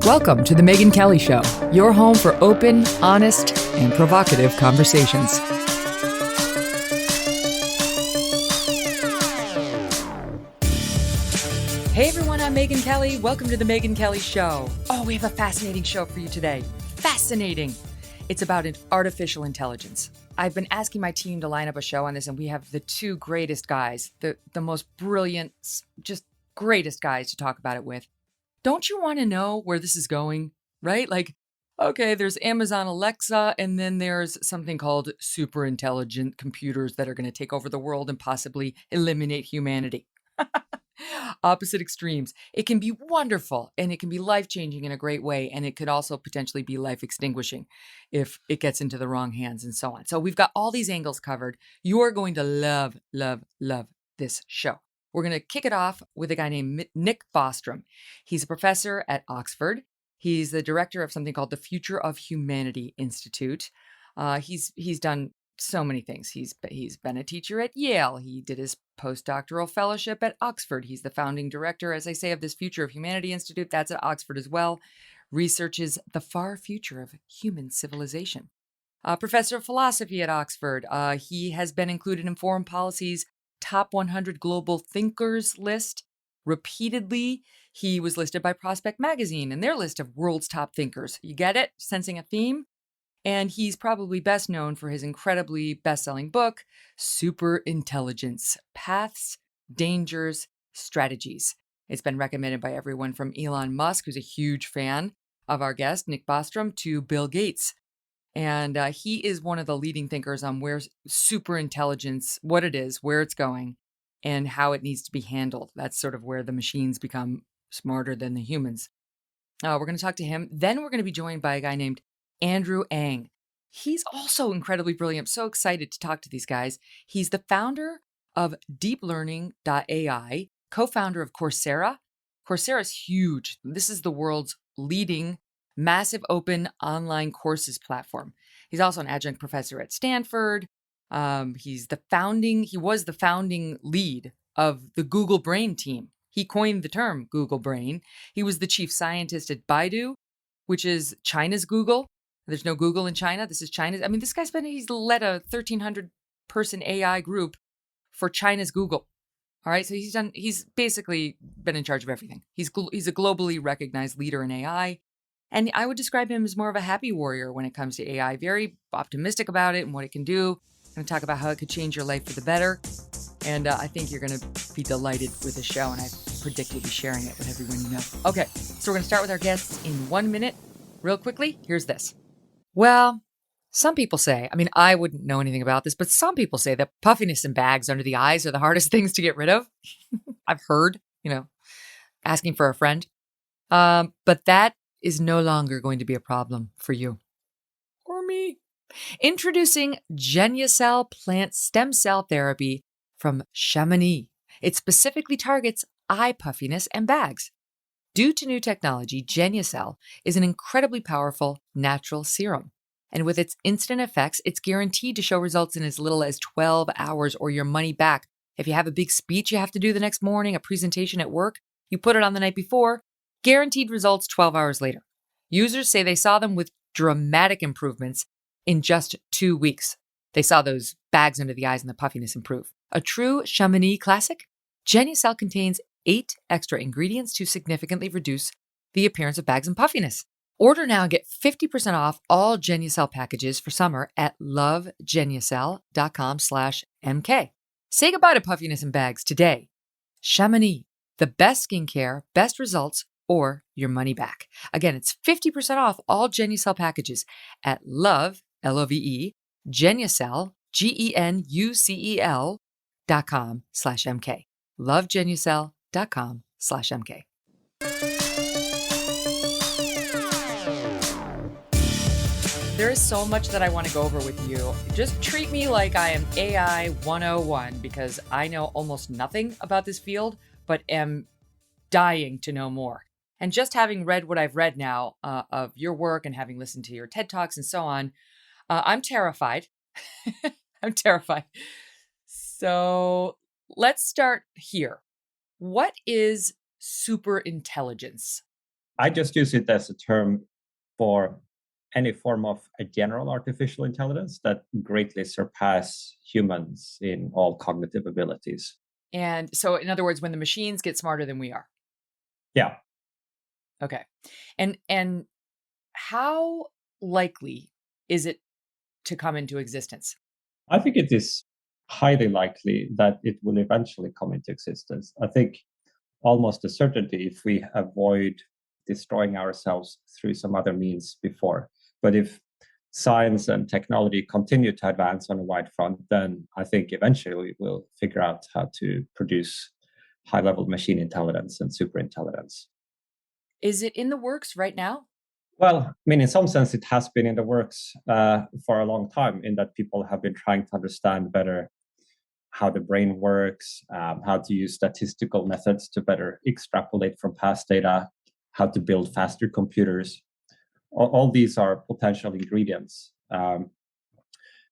Welcome to the Megyn Kelly Show, your home for open, honest, and provocative conversations. Hey everyone, I'm Megyn Kelly. Welcome to the Megyn Kelly Show. Oh, we have a fascinating show for you today. Fascinating. It's about artificial intelligence. I've been asking my team to line up a show on this, and we have the two greatest guys, the most brilliant, just greatest guys to talk about it with. Don't you want to know where this is going, right? Like, okay, there's Amazon Alexa, and then there's something called super intelligent computers that are going to take over the world and possibly eliminate humanity. Opposite extremes. It can be wonderful and it can be life-changing in a great way. And it could also potentially be life-extinguishing if it gets into the wrong hands and so on. So we've got all these angles covered. You're going to love, love, love this show. We're going to kick it off with a guy named Nick Bostrom. He's a professor at Oxford. He's the director of something called the Future of Humanity Institute. He's done so many things. He's been a teacher at Yale. He did his postdoctoral fellowship at Oxford. He's the founding director, as I say, of this Future of Humanity Institute. That's at Oxford as well. Researches the far future of human civilization. Professor of philosophy at Oxford. He has been included in Foreign Policy's Top 100 Global Thinkers list repeatedly. He was listed by Prospect Magazine in their list of world's top thinkers. You get it? Sensing a theme? And he's probably best known for his incredibly best-selling book, Superintelligence: Paths, Dangers, Strategies. It's been recommended by everyone from Elon Musk, who's a huge fan of our guest, Nick Bostrom, to Bill Gates. And he is one of the leading thinkers on where superintelligence, what it is, where it's going, and how it needs to be handled. That's sort of where the machines become smarter than the humans. We're going to talk to him. Then we're going to be joined by a guy named Andrew Ng. He's also incredibly brilliant. I'm so excited to talk to these guys. He's the founder of DeepLearning.AI, co-founder of Coursera. Coursera is huge. This is the world's leading massive open online courses platform. He's also an adjunct professor at Stanford. He was the founding lead of the Google Brain team. He coined the term Google Brain. He was the chief scientist at Baidu, which is China's Google. There's no Google in China. This is China's. I mean, this guy's he's led a 1,300 person AI group for China's Google. All right. So he's basically been in charge of everything. He's a globally recognized leader in AI. And I would describe him as more of a happy warrior when it comes to AI, very optimistic about it and what it can do. I'm going to talk about how it could change your life for the better. And I think you're going to be delighted with the show. And I predict you'll be sharing it with everyone you know. Okay. So we're going to start with our guests in 1 minute. Real quickly, here's this. Well, some people say, I mean, I wouldn't know anything about this, but some people say that puffiness and bags under the eyes are the hardest things to get rid of. I've heard, asking for a friend. But that is no longer going to be a problem for you or me. Introducing Genucell plant stem cell therapy from Chamonix. It specifically targets eye puffiness and bags. Due to new technology, Genucell is an incredibly powerful natural serum. And with its instant effects, it's guaranteed to show results in as little as 12 hours or your money back. If you have a big speech you have to do the next morning, a presentation at work, you put it on the night before, guaranteed results 12 hours later. Users say they saw them with dramatic improvements in just 2 weeks. They saw those bags under the eyes and the puffiness improve. A true Chamonix classic, Genucell contains 8 extra ingredients to significantly reduce the appearance of bags and puffiness. Order now and get 50% off all Genucell packages for summer at lovegenucell.com/MK. Say goodbye to puffiness and bags today. Chamonix, the best skincare, best results, or your money back. Again, it's 50% off all Genucell packages at LOVE, Genucell, GENUCEL.com/MK. lovegenucell.com/MK. There is so much that I want to go over with you. Just treat me like I am AI 101 because I know almost nothing about this field, but am dying to know more. And just having read what I've read now of your work and having listened to your TED Talks and so on, I'm terrified. I'm terrified. So let's start here. What is superintelligence? I just use it as a term for any form of a general artificial intelligence that greatly surpass humans in all cognitive abilities. And so, in other words, when the machines get smarter than we are. Yeah, Okay. And how likely is it to come into existence? I think it is highly likely that it will eventually come into existence. I think almost a certainty if we avoid destroying ourselves through some other means before. But if science and technology continue to advance on a wide front, then I think eventually we'll figure out how to produce high level machine intelligence and superintelligence. Is it in the works right now? Well, I mean, in some sense, it has been in the works for a long time, in that people have been trying to understand better how the brain works, how to use statistical methods to better extrapolate from past data, how to build faster computers. All these are potential ingredients.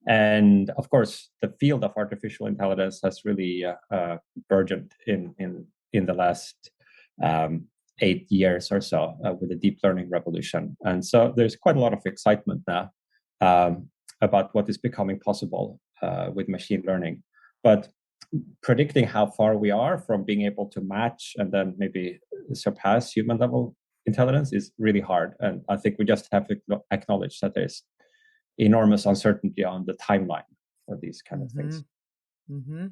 And of course, the field of artificial intelligence has really burgeoned in the last 8 years or so with the deep learning revolution. And so there's quite a lot of excitement now about what is becoming possible with machine learning. But predicting how far we are from being able to match and then maybe surpass human level intelligence is really hard. And I think we just have to acknowledge that there's enormous uncertainty on the timeline for these kind of Mm-hmm. things. Mm-hmm.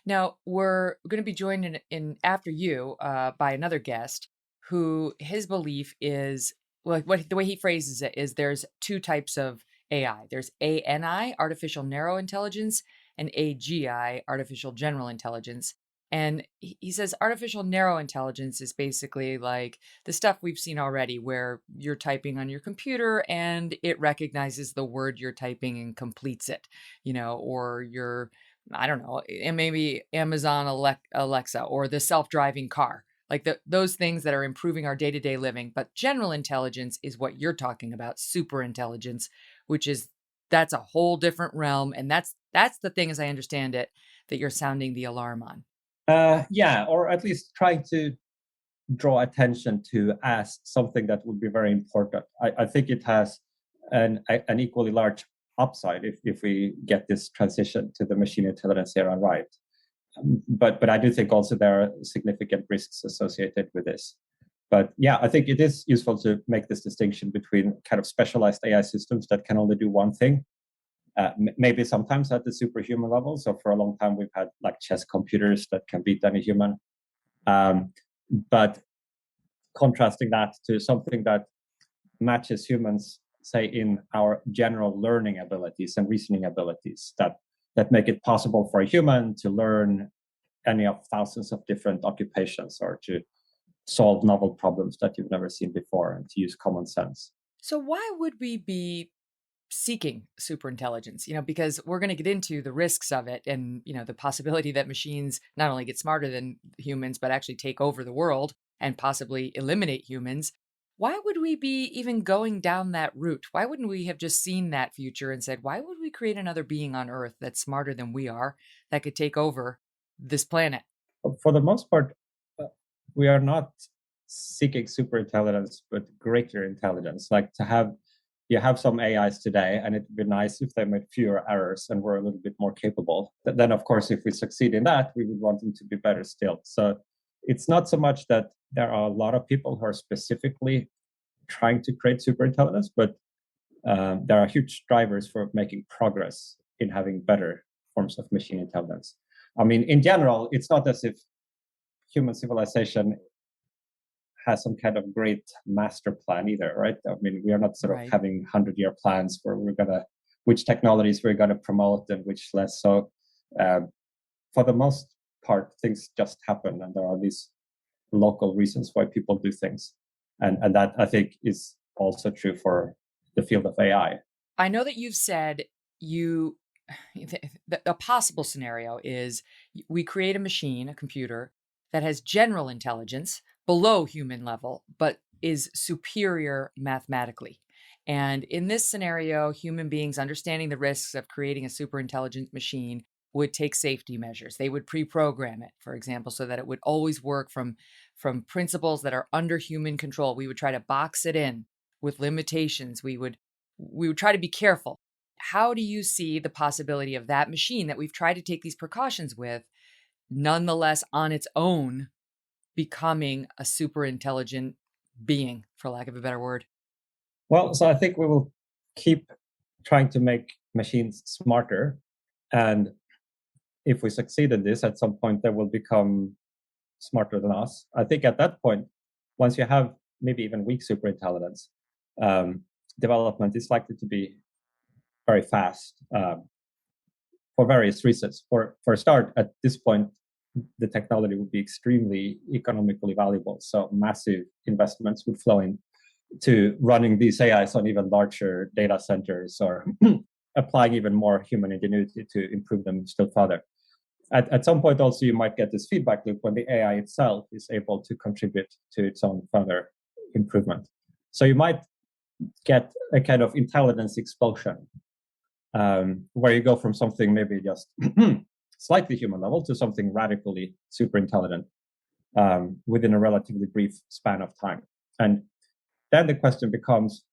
Now we're going to be joined in after you by another guest who his belief is, well, what the way he phrases it is there's two types of AI. There's ANI, artificial narrow intelligence, and AGI, artificial general intelligence. And he says artificial narrow intelligence is basically like the stuff we've seen already, where you're typing on your computer and it recognizes the word you're typing and completes it, or you're, I don't know, and maybe Amazon Alexa or the self-driving car, like those things that are improving our day-to-day living. But general intelligence is what you're talking about, super intelligence, which is that's a whole different realm, and that's the thing, as I understand it, that you're sounding the alarm on. Yeah, or at least trying to draw attention to as something that would be very important. I think it has an equally large upside if we get this transition to the machine intelligence era right. But I do think also there are significant risks associated with this. But yeah, I think it is useful to make this distinction between kind of specialized AI systems that can only do one thing. Maybe sometimes at the superhuman level. So for a long time, we've had like chess computers that can beat any human. But contrasting that to something that matches humans, say in our general learning abilities and reasoning abilities, that make it possible for a human to learn any of thousands of different occupations or to solve novel problems that you've never seen before and to use common sense. So why would we be seeking superintelligence? Because we're going to get into the risks of it, and the possibility that machines not only get smarter than humans but actually take over the world and possibly eliminate humans. Why would we be even going down that route? Why wouldn't we have just seen that future and said, why would we create another being on earth that's smarter than we are, that could take over this planet? For the most part, uh, we are not seeking super intelligence, but greater intelligence. Like to have, you have some AIs today, and it'd be nice if they made fewer errors and were a little bit more capable. Then, of course, if we succeed in that, we would want them to be better still. So it's not so much that there are a lot of people who are specifically trying to create super intelligence, but there are huge drivers for making progress in having better forms of machine intelligence. I mean, in general, it's not as if human civilization has some kind of great master plan either, right? I mean, we are not sort of Right. having 100-year plans where we're gonna which technologies we're gonna promote and which less. So, for the most part, things just happen, and there are these local reasons why people do things, and that I think is also true for the field of AI. I know that you've said you a possible scenario is we create a machine, a computer that has general intelligence below human level, but is superior mathematically. And in this scenario, human beings understanding the risks of creating a super intelligent machine would take safety measures. They would pre-program it, for example, so that it would always work from from principles that are under human control. We would try to box it in with limitations. We would try to be careful. How do you see the possibility of that machine that we've tried to take these precautions with, nonetheless on its own, becoming a super intelligent being, for lack of a better word? Well, so I think we will keep trying to make machines smarter. And if we succeed in this, at some point they will become smarter than us. I think at that point, once you have maybe even weak superintelligence, development is likely to be very fast for various reasons. For a start, at this point, the technology would be extremely economically valuable. So massive investments would flow in to running these AIs on even larger data centers or applying even more human ingenuity to improve them still further. At some point also, you might get this feedback loop when the AI itself is able to contribute to its own further improvement. So you might get a kind of intelligence explosion where you go from something maybe just slightly human level to something radically super intelligent within a relatively brief span of time. And then the question becomes,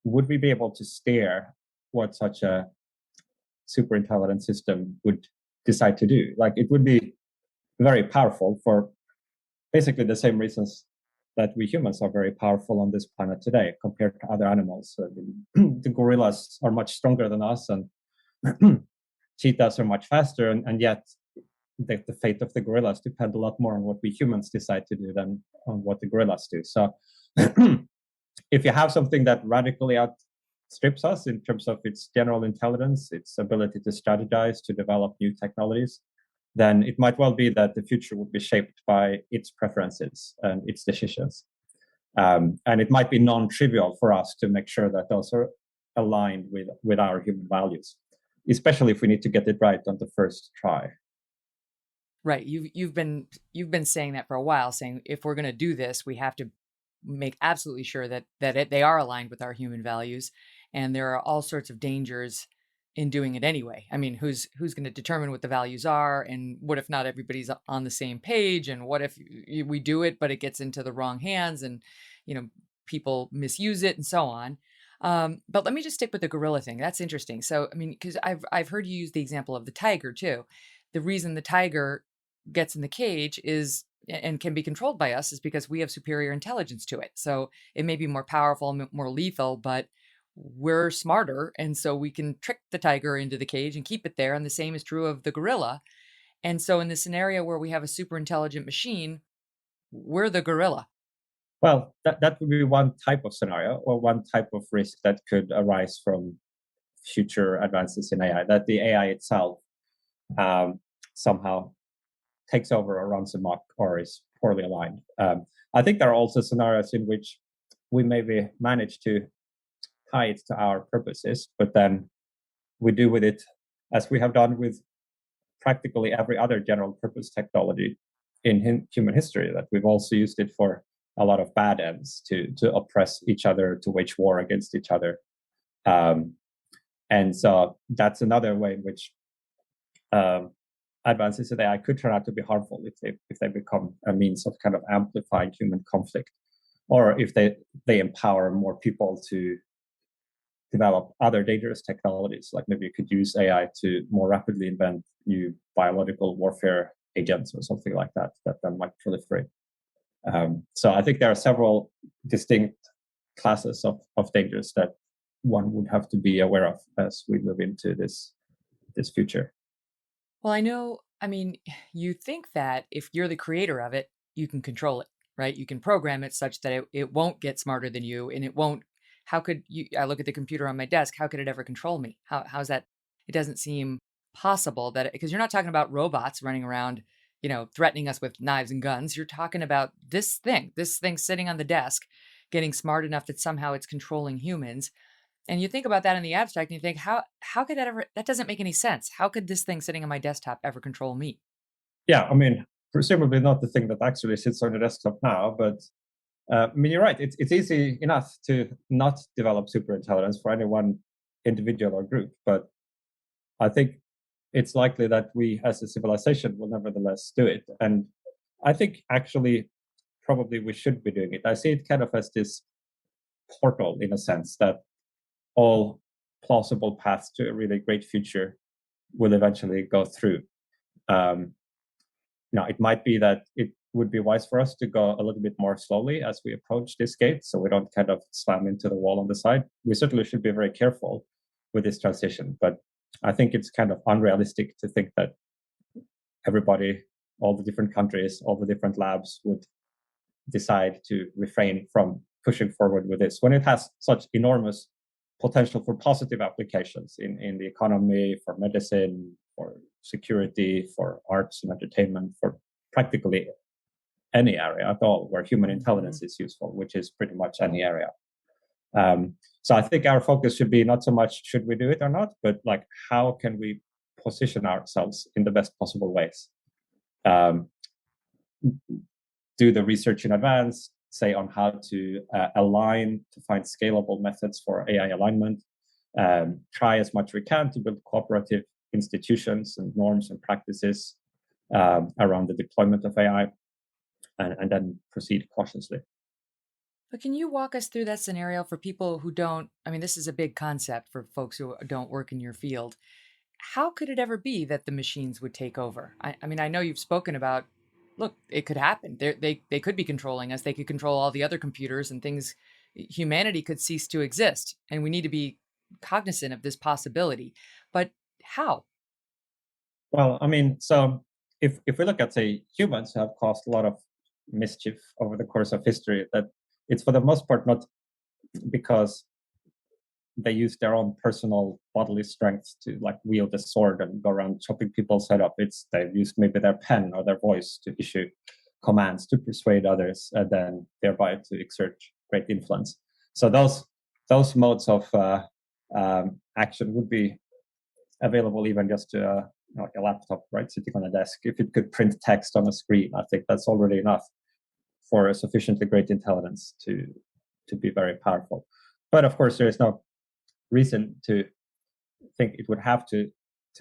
would we be able to steer what such a super intelligent system would decide to do? Like, it would be very powerful for basically the same reasons that we humans are very powerful on this planet today compared to other animals. The gorillas are much stronger than us, and cheetahs are much faster, and yet the fate of the gorillas depend a lot more on what we humans decide to do than on what the gorillas do. So if you have something that radically outstrips us in terms of its general intelligence, its ability to strategize, to develop new technologies, then it might well be that the future would be shaped by its preferences and its decisions. And it might be non-trivial for us to make sure that those are aligned with our human values, especially if we need to get it right on the first try. Right. You've been saying that for a while, saying if we're going to do this, we have to make absolutely sure that they are aligned with our human values, and there are all sorts of dangers in doing it anyway. I mean, who's going to determine what the values are, and what if not everybody's on the same page, and what if we do it but it gets into the wrong hands, and people misuse it, and so on. But let me just stick with the gorilla thing. That's interesting. So I mean, because I've heard you use the example of the tiger too. The reason the tiger gets in the cage is and can be controlled by us is because we have superior intelligence to it. So it may be more powerful, more lethal, but we're smarter. And so we can trick the tiger into the cage and keep it there. And the same is true of the gorilla. And so in the scenario where we have a super intelligent machine, we're the gorilla. Well, that would be one type of scenario or one type of risk that could arise from future advances in AI, that the AI itself somehow takes over or runs amok or is poorly aligned. I think there are also scenarios in which we maybe manage to tie it to our purposes, but then we do with it as we have done with practically every other general purpose technology in human history, that we've also used it for a lot of bad ends, to oppress each other, to wage war against each other. And so that's another way in which advances in AI could turn out to be harmful if they become a means of kind of amplifying human conflict, or if they empower more people to develop other dangerous technologies. Like maybe you could use AI to more rapidly invent new biological warfare agents or something like that then might proliferate. So I think there are several distinct classes of dangers that one would have to be aware of as we move into this future. Well, I mean, you think that if you're the creator of it, you can control it, right? You can program it such that it won't get smarter than you, and it won't. How could you? I look at the computer on my desk. How could it ever control me? How's that? It doesn't seem possible that, because you're not talking about robots running around, threatening us with knives and guns. You're talking about this thing sitting on the desk, getting smart enough that somehow it's controlling humans. And you think about that in the abstract, and you think, how could that ever? That doesn't make any sense. How could this thing sitting on my desktop ever control me? Yeah, I mean, presumably not the thing that actually sits on your desktop now, but I mean, you're right. It's easy enough to not develop superintelligence for any one individual or group, but I think it's likely that we as a civilization will nevertheless do it. And I think actually probably we should be doing it. I see it kind of as this portal, in a sense, that all plausible paths to a really great future will eventually go through. Now, it might be that it would be wise for us to go a little bit more slowly as we approach this gate, so we don't kind of slam into the wall on the side. We certainly should be very careful with this transition, but I think it's kind of unrealistic to think that everybody, all the different countries, all the different labs would decide to refrain from pushing forward with this when it has such enormous potential for positive applications in the economy, for medicine, for security, for arts and entertainment, for practically any area at all where human intelligence is useful, which is pretty much any area. So I think our focus should be not so much should we do it or not, but like how can we position ourselves in the best possible ways. Do the research in advance, say on how to align, to find scalable methods for AI alignment, try as much we can to build cooperative institutions and norms and practices around the deployment of AI, and then proceed cautiously. But can you walk us through that scenario for people who don't? I mean, this is a big concept for folks who don't work in your field. How could it ever be that the machines would take over? I mean, I know you've spoken about, look, it could happen. They could be controlling us. They could control all the other computers and things. Humanity could cease to exist. And we need to be cognizant of this possibility. But how? Well, I mean, so if we look at, say, humans who have caused a lot of mischief over the course of history, that it's for the most part not because they use their own personal bodily strength to like wield a sword and go around chopping people's head up. It's they've used maybe their pen or their voice to issue commands to persuade others, and then thereby to exert great influence. So those modes of action would be available even just to like a laptop, right, sitting on a desk. If it could print text on a screen, I think that's already enough for a sufficiently great intelligence to be very powerful. But of course, there is no reason to think it would have to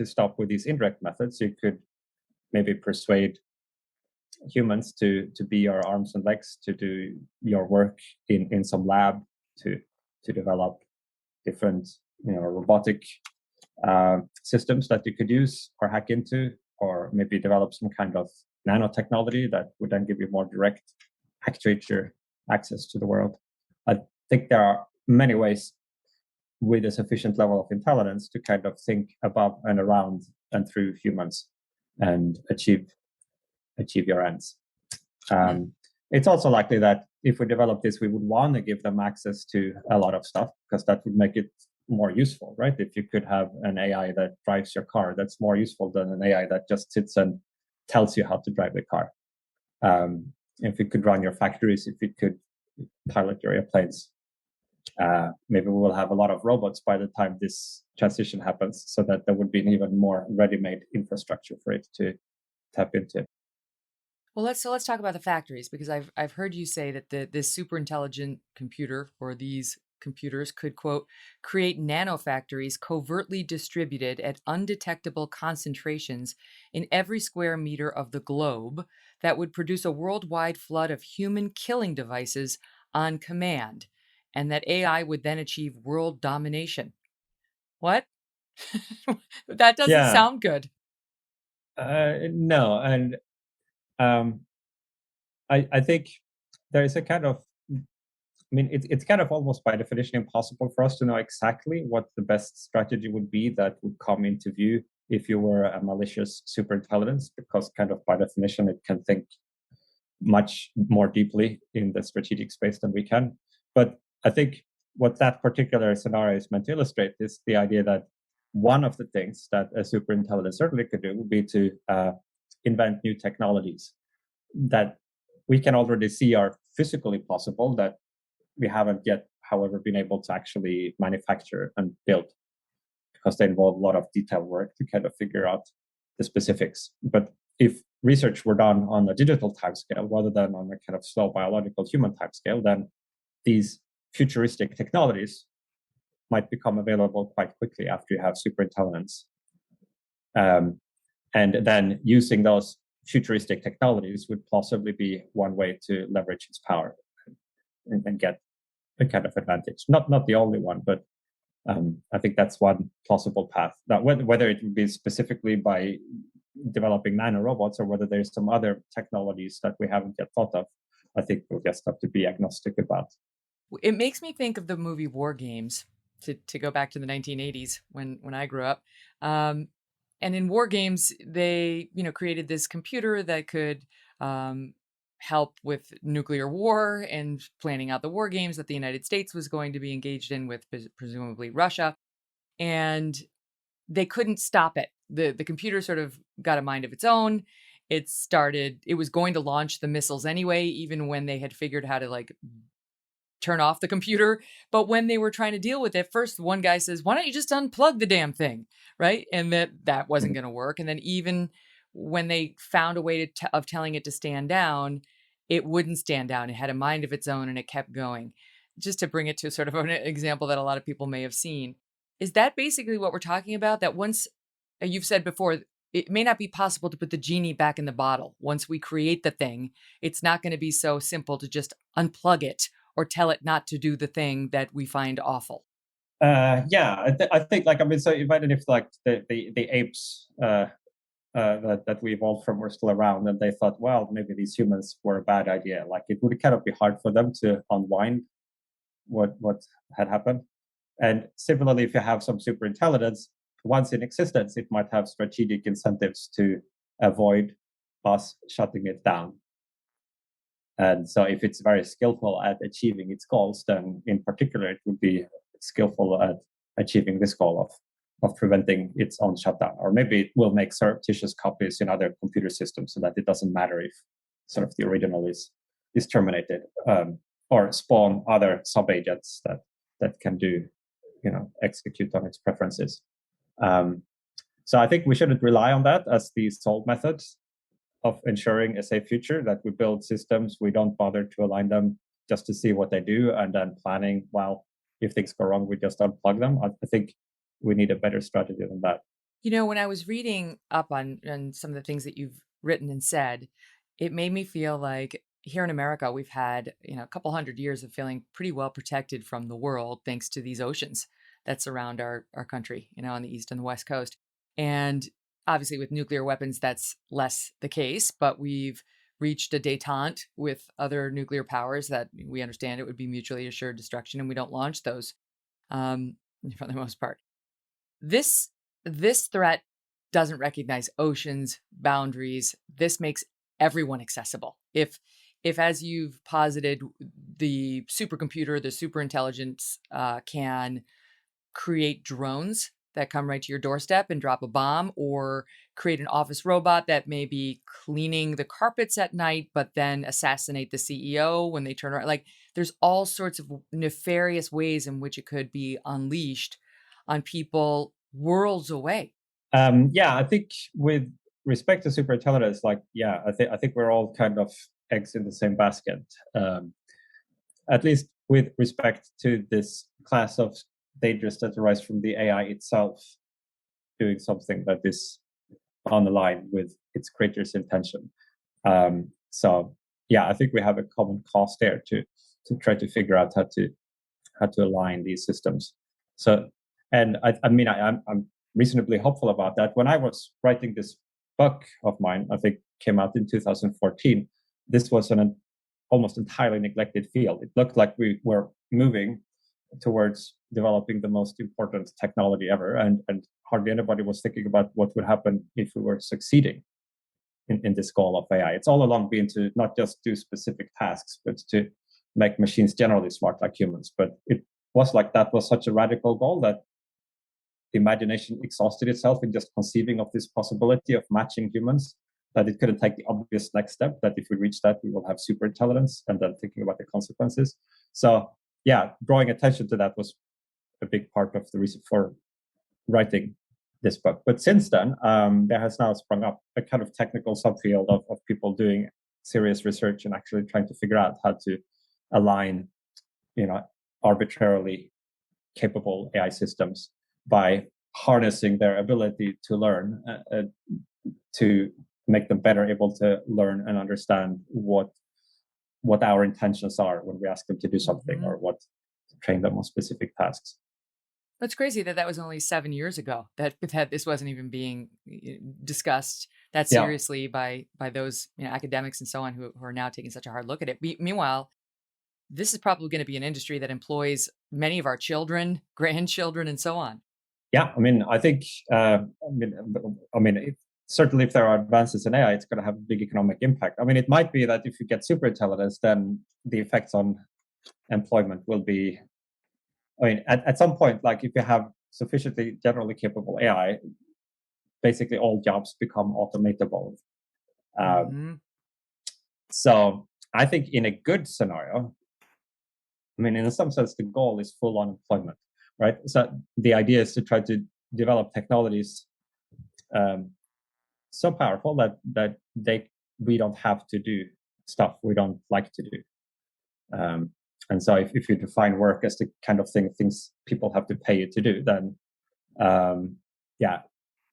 stop with these indirect methods. You could maybe persuade humans to be your arms and legs, to do your work in some lab, to develop different robotic systems that you could use or hack into, or maybe develop some kind of nanotechnology that would then give you more direct actuator access to the world. I think there are many ways with a sufficient level of intelligence to kind of think above and around and through humans and achieve your ends. It's also likely that if we develop this, we would want to give them access to a lot of stuff, because that would make it more useful, right? If you could have an AI that drives your car, that's more useful than an AI that just sits and tells you how to drive the car. If it could run your factories, if it could pilot your airplanes, maybe we will have a lot of robots by the time this transition happens, so that there would be an even more ready-made infrastructure for it to tap into. Well, let's talk about the factories, because I've heard you say that this super intelligent computer, or these computers, could, quote, create nanofactories covertly distributed at undetectable concentrations in every square meter of the globe that would produce a worldwide flood of human killing devices on command, and that AI would then achieve world domination. What? That doesn't sound good. No, and I think there is a kind of, I mean, it's kind of almost by definition impossible for us to know exactly what the best strategy would be that would come into view if you were a malicious superintelligence, because kind of by definition it can think much more deeply in the strategic space than we can. But I think what that particular scenario is meant to illustrate is the idea that one of the things that a superintelligence certainly could do would be to invent new technologies that we can already see are physically possible, that we haven't yet, however, been able to actually manufacture and build, because they involve a lot of detailed work to kind of figure out the specifics. But if research were done on a digital timescale rather than on a kind of slow biological human timescale, then these futuristic technologies might become available quite quickly after you have superintelligence. And then using those futuristic technologies would possibly be one way to leverage its power and get a kind of advantage. Not the only one, but I think that's one plausible path. Now, whether it would be specifically by developing nanorobots or whether there's some other technologies that we haven't yet thought of, I think we'll just have to be agnostic about. It makes me think of the movie War Games, to go back to the 1980s when I grew up. And in War Games, they created this computer that could help with nuclear war and planning out the war games that the United States was going to be engaged in with presumably Russia. And they couldn't stop it. The computer sort of got a mind of its own. It was going to launch the missiles anyway, even when they had figured how to turn off the computer. But when they were trying to deal with it, first one guy says, "Why don't you just unplug the damn thing?" Right? And that wasn't going to work. And then even when they found a way of telling it to stand down, it wouldn't stand down. It had a mind of its own and it kept going. Just to bring it to sort of an example that a lot of people may have seen. Is that basically what we're talking about? That once, you've said before, it may not be possible to put the genie back in the bottle. Once we create the thing, it's not going to be so simple to just unplug it or tell it not to do the thing that we find awful. I think so imagine if the apes that we evolved from were still around and they thought, well, maybe these humans were a bad idea. It would kind of be hard for them to unwind what had happened. And similarly, if you have some superintelligence, once in existence, it might have strategic incentives to avoid us shutting it down. And so if it's very skillful at achieving its goals, then in particular, it would be skillful at achieving this goal of preventing its own shutdown. Or maybe it will make surreptitious copies in other computer systems so that it doesn't matter if sort of the original is terminated, or spawn other sub-agents that can do, execute on its preferences. So I think we shouldn't rely on that as the sole method of ensuring a safe future, that we build systems, we don't bother to align them just to see what they do, and then planning, well, if things go wrong, we just unplug them. I think we need a better strategy than that. When I was reading up on some of the things that you've written and said, it made me feel like here in America, we've had, a couple hundred years of feeling pretty well protected from the world, thanks to these oceans that surround our country, on the East and the West Coast. And obviously with nuclear weapons, that's less the case, but we've reached a détente with other nuclear powers that we understand it would be mutually assured destruction, and we don't launch those for the most part. This threat doesn't recognize oceans, boundaries. This makes everyone accessible. If as you've posited, the supercomputer, the superintelligence can create drones that come right to your doorstep and drop a bomb, or create an office robot that may be cleaning the carpets at night, but then assassinate the CEO when they turn around. There's all sorts of nefarious ways in which it could be unleashed on people worlds away. I think with respect to superintelligence, I think we're all kind of eggs in the same basket. At least with respect to this class of dangers that arise from the AI itself doing something that is on the line with its creator's intention. I think we have a common cause there to try to figure out how to align these systems. So, and I'm reasonably hopeful about that. When I was writing this book of mine, I think came out in 2014, this was an almost entirely neglected field. It looked like we were moving towards developing the most important technology ever, and hardly anybody was thinking about what would happen if we were succeeding in this goal of AI. It's all along been to not just do specific tasks, but to make machines generally smart like humans. But it was that was such a radical goal that the imagination exhausted itself in just conceiving of this possibility of matching humans, that it couldn't take the obvious next step, that if we reach that, we will have superintelligence, and then thinking about the consequences. So drawing attention to that was a big part of the reason for writing this book. But since then, there has now sprung up a kind of technical subfield of people doing serious research and actually trying to figure out how to align, arbitrarily capable AI systems by harnessing their ability to learn to make them better able to learn and understand what our intentions are when we ask them to do something, or what to train them on specific tasks. It's crazy that was only 7 years ago that this wasn't even being discussed that seriously by those academics and so on who are now taking such a hard look at it. Meanwhile, this is probably going to be an industry that employs many of our children, grandchildren, and so on. Yeah, I mean, I think, certainly if there are advances in AI, it's going to have a big economic impact. I mean, it might be that if you get superintelligence, then the effects on employment will be, I mean, at some point, like if you have sufficiently generally capable AI, basically all jobs become automatable. So I think in a good scenario, I mean, in some sense, the goal is full unemployment, right? So the idea is to try to develop technologies so powerful that we don't have to do stuff we don't like to do. And so if you define work as the kind of things people have to pay you to do, then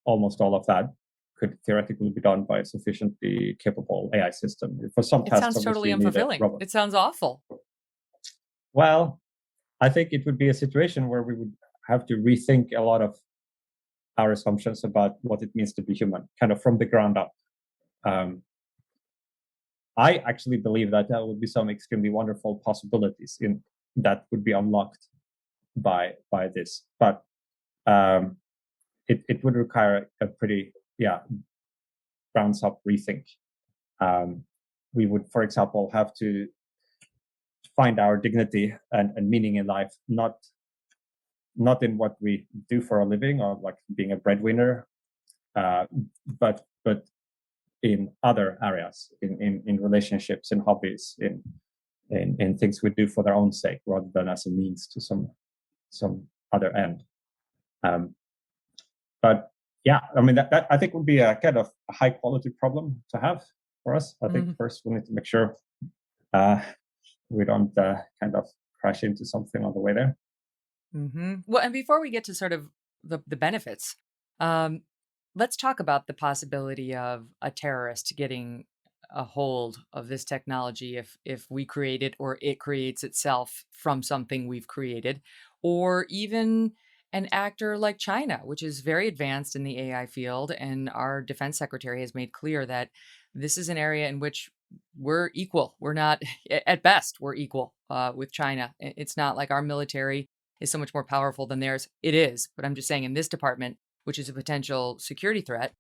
almost all of that could theoretically be done by a sufficiently capable AI system. For some tasks, sounds totally unfulfilling. It sounds awful. Well, I think it would be a situation where we would have to rethink a lot of our assumptions about what it means to be human, kind of from the ground up. I actually believe that there would be some extremely wonderful possibilities in that would be unlocked by this, but it would require a pretty grounds up rethink. We would, for example, have to find our dignity and meaning in life, not in what we do for a living or like being a breadwinner, but in other areas, in relationships, in hobbies, in things we do for their own sake, rather than as a means to some other end. But yeah, I mean that I think would be a kind of a high quality problem to have for us. I think first we need to make sure we don't kind of crash into something on the way there. Well, and before we get to sort of the benefits, let's talk about the possibility of a terrorist getting a hold of this technology if we create it or it creates itself from something we've created, or even an actor like China, which is very advanced in the AI field. And our defense secretary has made clear that this is an area in which we're equal. We're not, at best, we're equal with China. It's not like our military is so much more powerful than theirs. It is, but I'm just saying in this department, which is a potential security threat,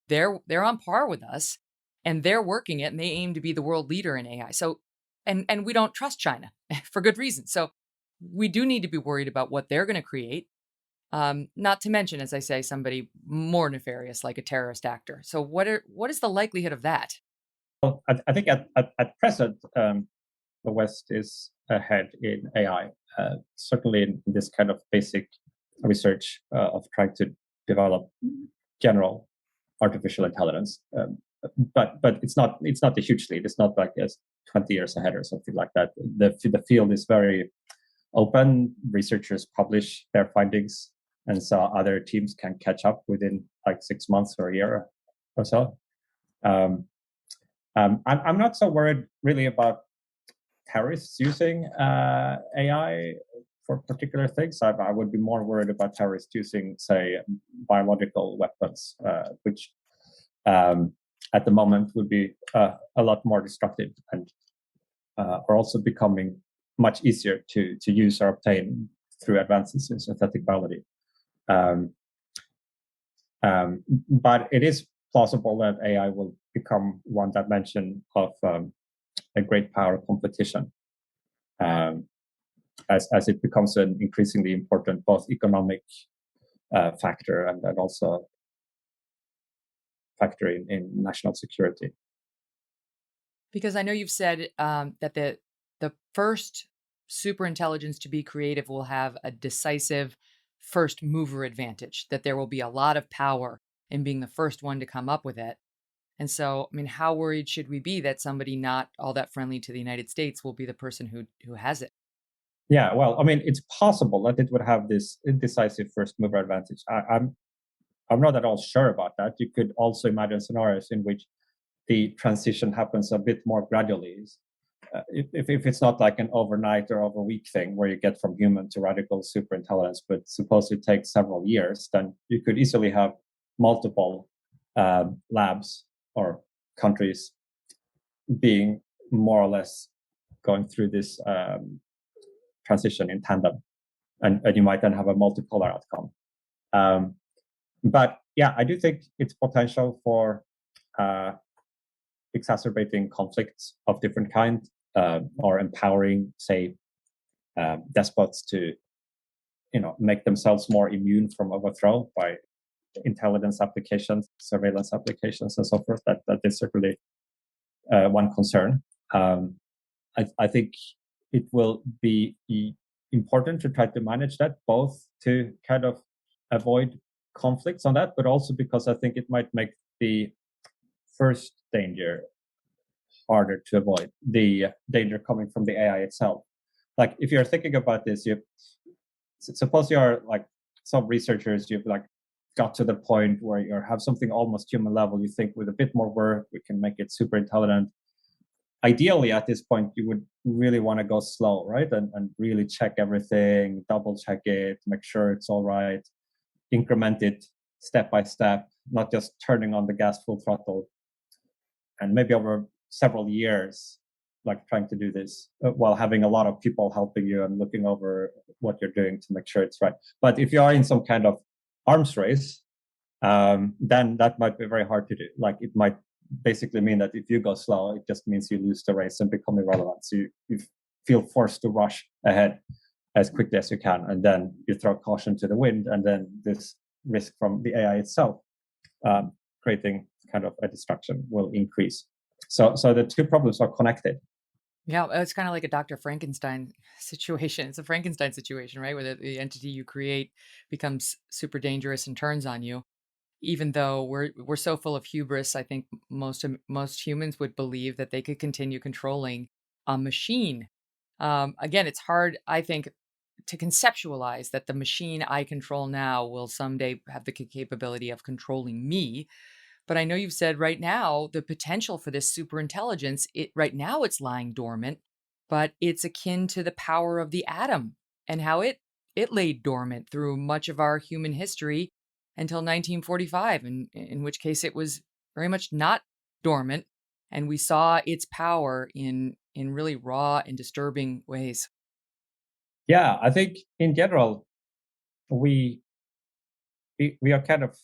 they're on par with us, and they're working it, and they aim to be the world leader in AI. So, and we don't trust China for good reason. So we do need to be worried about what they're going to create. Not to mention, as I say, somebody more nefarious like a terrorist actor. So what is the likelihood of that? Well, I think at present, the West is ahead in AI, certainly in this kind of basic research of trying to develop general artificial intelligence. But it's not a huge lead. It's not like 20 years ahead or something like that. The field is very open. Researchers publish their findings, and so other teams can catch up within like 6 months or a year or so. I'm not so worried really about terrorists using AI for particular things. I would be more worried about terrorists using, say, biological weapons, which at the moment would be a lot more destructive and are also becoming much easier to use or obtain through advances in synthetic biology. But it is plausible that AI will become one dimension of a great power competition, as it becomes an increasingly important both economic factor and also factor in national security. Because I know you've said that the first superintelligence to be creative will have a decisive first mover advantage, that there will be a lot of power in being the first one to come up with it. And so, I mean, how worried should we be that somebody not all that friendly to the United States will be the person who has it? Yeah, well, I mean, it's possible that it would have this decisive first mover advantage. I'm not at all sure about that. You could also imagine scenarios in which the transition happens a bit more gradually. If it's not like an overnight or over week thing where you get from human to radical superintelligence, but suppose it takes several years, then you could easily have multiple labs or countries being more or less going through this transition in tandem, and you might then have a multipolar outcome. But yeah, I do think it's potential for exacerbating conflicts of different kinds, or empowering, say, despots to, make themselves more immune from overthrow by intelligence applications, surveillance applications, and so forth. That is certainly one concern. I think it will be important to try to manage that, both to kind of avoid conflicts on that, but also because I think it might make the first danger harder to avoid, the danger coming from the AI itself. Like, if you're thinking about this, suppose you're like some researchers, you've like got to the point where you have something almost human level. You think with a bit more work, we can make it super intelligent. Ideally, at this point, you would really want to go slow, right? And really check everything, double check it, make sure it's all right, increment it step by step, not just turning on the gas full throttle. And maybe over several years, like trying to do this while having a lot of people helping you and looking over what you're doing to make sure it's right. But if you are in some kind of arms race, then that might be very hard to do. Like, it might basically mean that if you go slow, it just means you lose the race and become irrelevant. So you feel forced to rush ahead as quickly as you can, and then you throw caution to the wind, and then this risk from the AI itself creating kind of a destruction will increase. So the two problems are connected. Yeah, it's kind of like a Dr. Frankenstein situation. It's a Frankenstein situation, right? Where the entity you create becomes super dangerous and turns on you. Even though we're so full of hubris, I think most humans would believe that they could continue controlling a machine. Again, it's hard, I think, to conceptualize that the machine I control now will someday have the capability of controlling me. But I know you've said right now the potential for this superintelligence, right now it's lying dormant, but it's akin to the power of the atom and how it laid dormant through much of our human history until 1945, in which case it was very much not dormant, and we saw its power in really raw and disturbing ways. Yeah, I think in general, we are kind of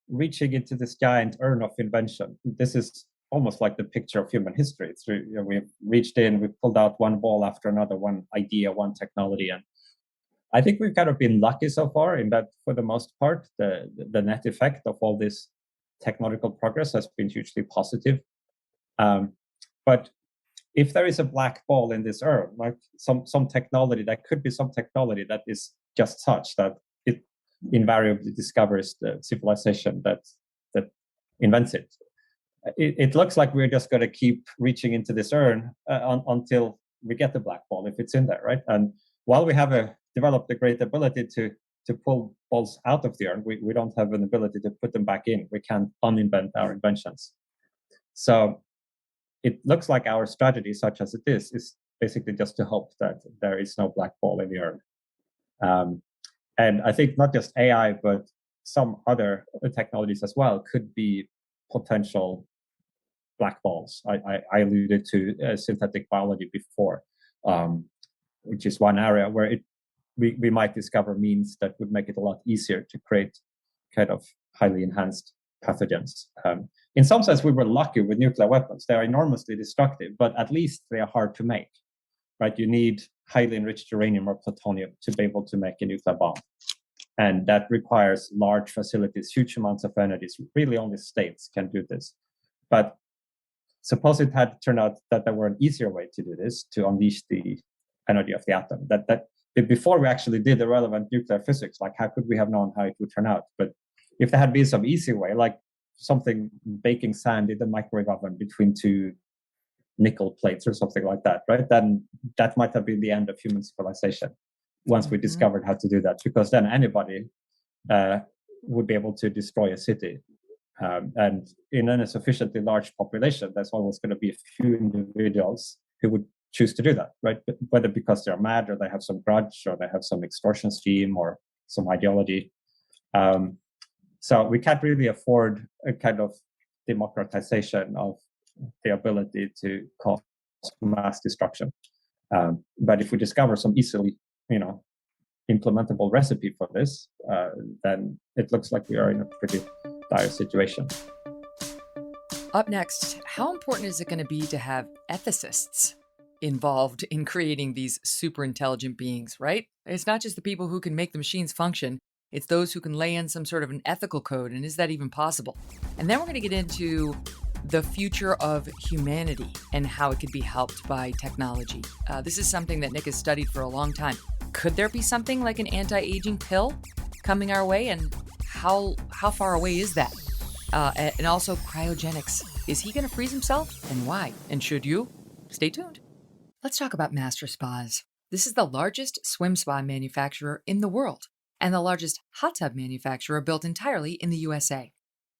reaching into this giant urn of invention. This is almost like the picture of human history. We've reached in, we've pulled out one ball after another, one idea, one technology. And I think we've kind of been lucky so far in that, for the most part, the net effect of all this technological progress has been hugely positive. But if there is a black ball in this urn, like some technology, that could be some technology that is just such that it invariably discovers the civilization that invents it. It looks like we're just going to keep reaching into this urn until we get the black ball, if it's in there, right? And while we have developed a great ability to pull balls out of the urn, we don't have an ability to put them back in. We can't uninvent our inventions. So it looks like our strategy, such as it is basically just to hope that there is no black ball in the urn. And I think not just AI, but some other technologies as well could be potential black balls. I alluded to synthetic biology before, which is one area where we might discover means that would make it a lot easier to create kind of highly enhanced pathogens. In some sense, we were lucky with nuclear weapons. They are enormously destructive, but at least they are hard to make, right? You need highly enriched uranium or plutonium to be able to make a nuclear bomb. And that requires large facilities, huge amounts of energy. Really only states can do this. But suppose it had turned out that there were an easier way to do this, to unleash the energy of the atom. That before we actually did the relevant nuclear physics, like how could we have known how it would turn out? But if there had been some easy way, like something baking sand in the microwave oven between two nickel plates or something like that, right? Then that might have been the end of human civilization once we discovered how to do that, because then anybody would be able to destroy a city. And in a sufficiently large population, there's always going to be a few individuals who would choose to do that, right? Whether because they're mad or they have some grudge or they have some extortion scheme or some ideology. So we can't really afford a kind of democratization of the ability to cause mass destruction. But if we discover some easily, implementable recipe for this, then it looks like we are in a pretty dire situation. Up next, how important is it going to be to have ethicists involved in creating these super intelligent beings, right? It's not just the people who can make the machines function, it's those who can lay in some sort of an ethical code, and is that even possible? And then we're going to get into the future of humanity and how it could be helped by technology. This is something that Nick has studied for a long time. Could there be something like an anti-aging pill coming our way, and how far away is that? And also cryogenics. Is he going to freeze himself, and why? And should you? Stay tuned. Let's talk about Master Spas. This is the largest swim spa manufacturer in the world and the largest hot tub manufacturer built entirely in the USA.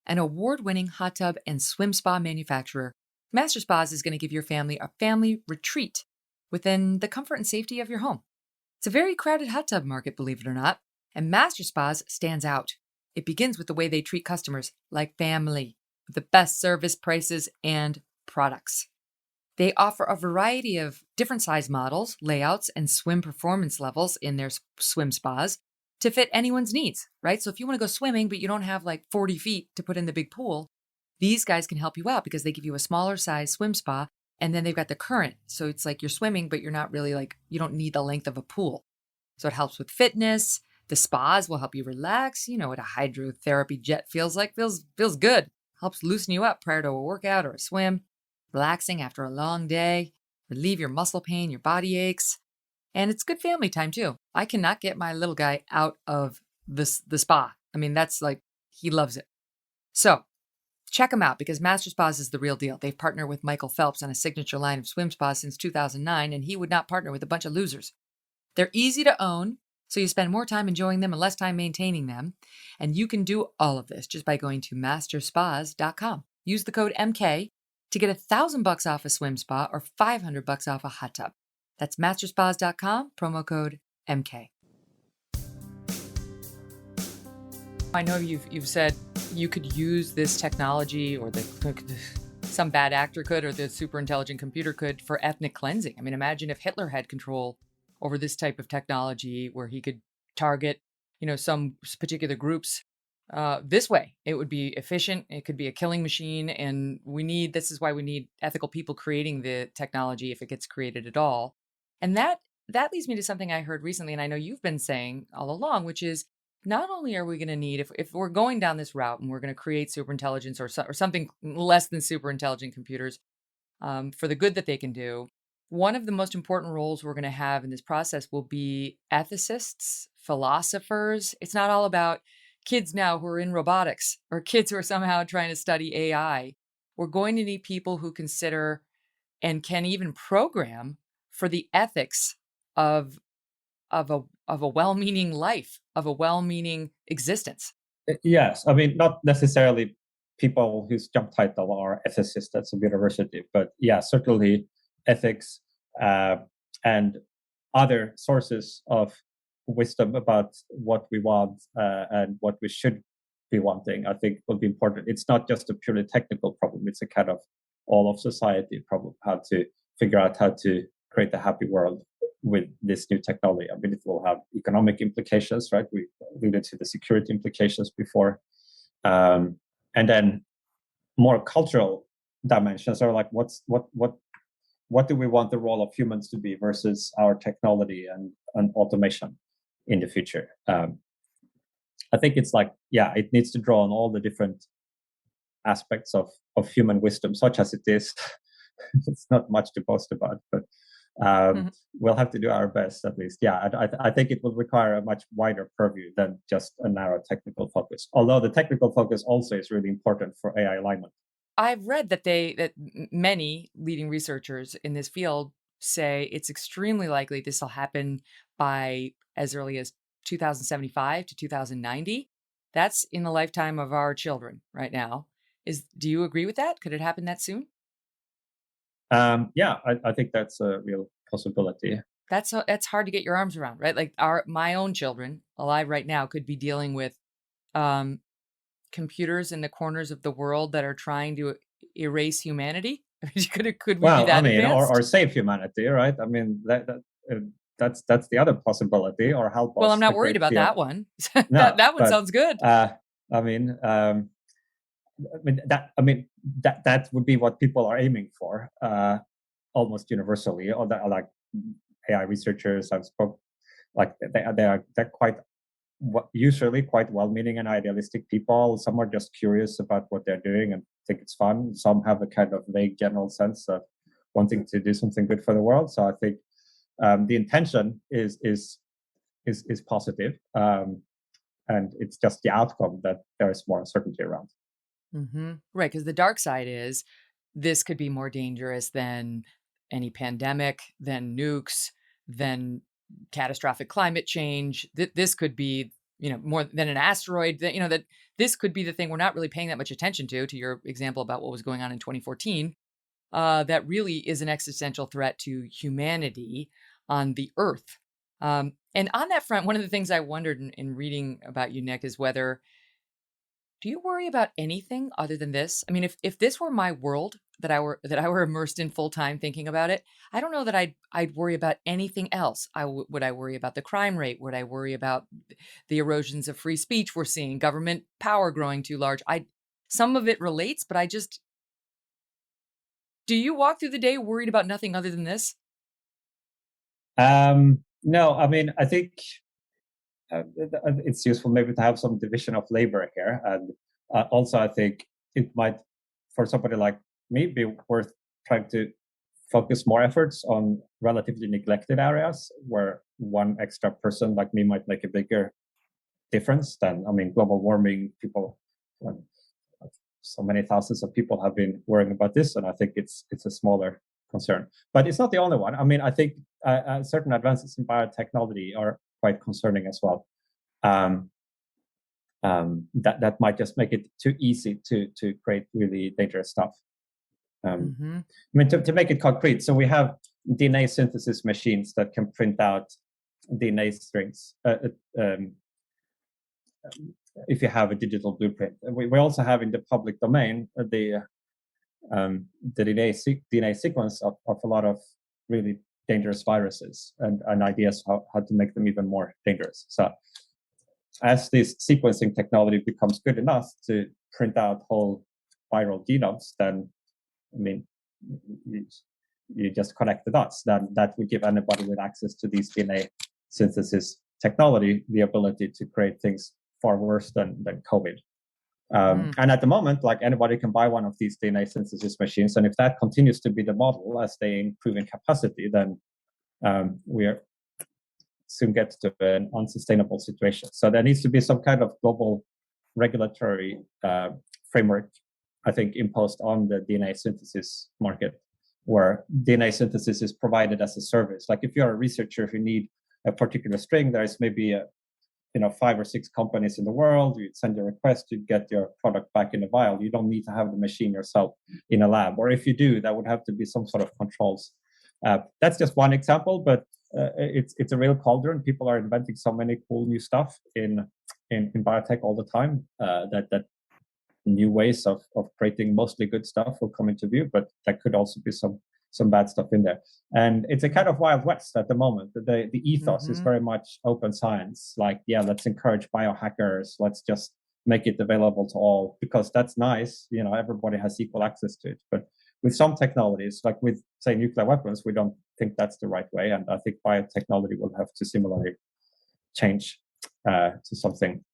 An award-winning hot tub and swim spa manufacturer, Master Spas is going to give your family a family retreat within the comfort and safety of your home. It's a very crowded hot tub market, believe it or not, and Master Spas stands out. It begins with the way they treat customers like family, with the best service, prices, and products. They offer a variety of different size models, layouts, and swim performance levels in their swim spas to fit anyone's needs, right? So if you want to go swimming, but you don't have like 40 feet to put in the big pool, these guys can help you out because they give you a smaller size swim spa, and then they've got the current. So it's like you're swimming, but you're not really you don't need the length of a pool. So it helps with fitness. The spas will help you relax. You know what a hydrotherapy jet feels like. Feels good. Helps loosen you up prior to a workout or a swim. Relaxing after a long day. Relieve your muscle pain, your body aches. And it's good family time too. I cannot get my little guy out of the spa. I mean, that's he loves it. So check them out because Master Spas is the real deal. They've partnered with Michael Phelps on a signature line of swim spas since 2009, and he would not partner with a bunch of losers. They're easy to own, so you spend more time enjoying them and less time maintaining them. And you can do all of this just by going to masterspas.com. Use the code MK to get $1,000 off a swim spa or $500 off a hot tub. That's masterspas.com, promo code MK. I know you've said you could use this technology, or some bad actor could, or the super intelligent computer could, for ethnic cleansing. I mean, imagine if Hitler had control over this type of technology where he could target, some particular groups this way. It would be efficient. It could be a killing machine. And this is why we need ethical people creating the technology if it gets created at all. And that leads me to something I heard recently, and I know you've been saying all along, which is not only are we going to need, if we're going down this route and we're going to create superintelligence or something less than superintelligent computers for the good that they can do, one of the most important roles we're going to have in this process will be ethicists, philosophers. It's not all about kids now who are in robotics or kids who are somehow trying to study AI. We're going to need people who consider and can even program for the ethics of a well-meaning life, of a well-meaning existence. Yes, I mean, not necessarily people whose job title are ethicists at some university, but yeah, certainly ethics and other sources of wisdom about what we want and what we should be wanting, I think will be important. It's not just a purely technical problem, it's a kind of all of society problem, how to figure out how to create a happy world with this new technology. I mean, it will have economic implications, right? We alluded to the security implications before. And then more cultural dimensions are like, what do we want the role of humans to be versus our technology and automation in the future? I think it's it needs to draw on all the different aspects of human wisdom, such as it is. It's not much to boast about, but we'll have to do our best at least. Yeah, I think it will require a much wider purview than just a narrow technical focus. Although the technical focus also is really important for AI alignment. I've read that many leading researchers in this field say it's extremely likely this will happen by as early as 2075 to 2090. That's in the lifetime of our children right now. Do you agree with that? Could it happen that soon? Yeah, I think that's a real possibility. That's hard to get your arms around, right? Like my own children alive right now could be dealing with um, computers in the corners of the world that are trying to erase humanity. Could we be Well, I that mean, or advanced? save humanity, right? I mean, that's the other possibility, or help Well, I'm us not to worried create about fear. that one. No, That one but sounds good. uh, I mean, that would be what people are aiming for, almost universally. Or that, like AI researchers I've spoke, like they're quite usually quite well-meaning and idealistic people. Some are just curious about what they're doing and think it's fun. Some have a kind of vague general sense of wanting to do something good for the world. So I think the intention is positive, and it's just the outcome that there is more uncertainty around. Right, because the dark side is this could be more dangerous than any pandemic, than nukes, than catastrophic climate change. This could be, more than an asteroid. That this could be the thing we're not really paying that much attention to your example about what was going on in 2014. That really is an existential threat to humanity on the Earth. And on that front, one of the things I wondered in reading about you, Nick, is whether do you worry about anything other than this? I mean, if this were my world that I were immersed in full time thinking about it, I don't know that I'd worry about anything else. Would I worry about the crime rate? Would I worry about the erosions of free speech we're seeing, government power growing too large? I Some of it relates, but do you walk through the day worried about nothing other than this? No, I mean, I think it's useful maybe to have some division of labor here, and also I think it might, for somebody like me, be worth trying to focus more efforts on relatively neglected areas where one extra person like me might make a bigger difference than, I mean, global warming. People, so many thousands of people have been worrying about this, and I think it's a smaller concern. But it's not the only one. I mean, I think certain advances in biotechnology are quite concerning as well. Um, that might just make it too easy to create really dangerous stuff. I mean, to make it concrete, so we have DNA synthesis machines that can print out DNA strings. If you have a digital blueprint, we also have in the public domain the DNA sequence of a lot of really dangerous viruses, and ideas how to make them even more dangerous. So as this sequencing technology becomes good enough to print out whole viral genomes, then, I mean, you just connect the dots. Then that would give anybody with access to these DNA synthesis technology the ability to create things far worse than COVID. And at the moment, like, anybody can buy one of these DNA synthesis machines, and if that continues to be the model as they improve in capacity, then we are soon get to an unsustainable situation. So there needs to be some kind of global regulatory framework, I think, imposed on the DNA synthesis market, where DNA synthesis is provided as a service. Like, if you're a researcher who need a particular string, there's maybe 5 or 6 companies in the world. You send your request, you get your product back in a vial. You don't need to have the machine yourself in a lab, or if you do, that would have to be some sort of controls. That's just one example, but it's a real cauldron. People are inventing so many cool new stuff in biotech all the time, that new ways of creating mostly good stuff will come into view, but there could also be some bad stuff in there. And it's a kind of wild west at the moment. The ethos is very much open science. Like, yeah, let's encourage biohackers. Let's just make it available to all, because that's nice. Everybody has equal access to it. But with some technologies, like with, say, nuclear weapons, we don't think that's the right way. And I think biotechnology will have to similarly change to something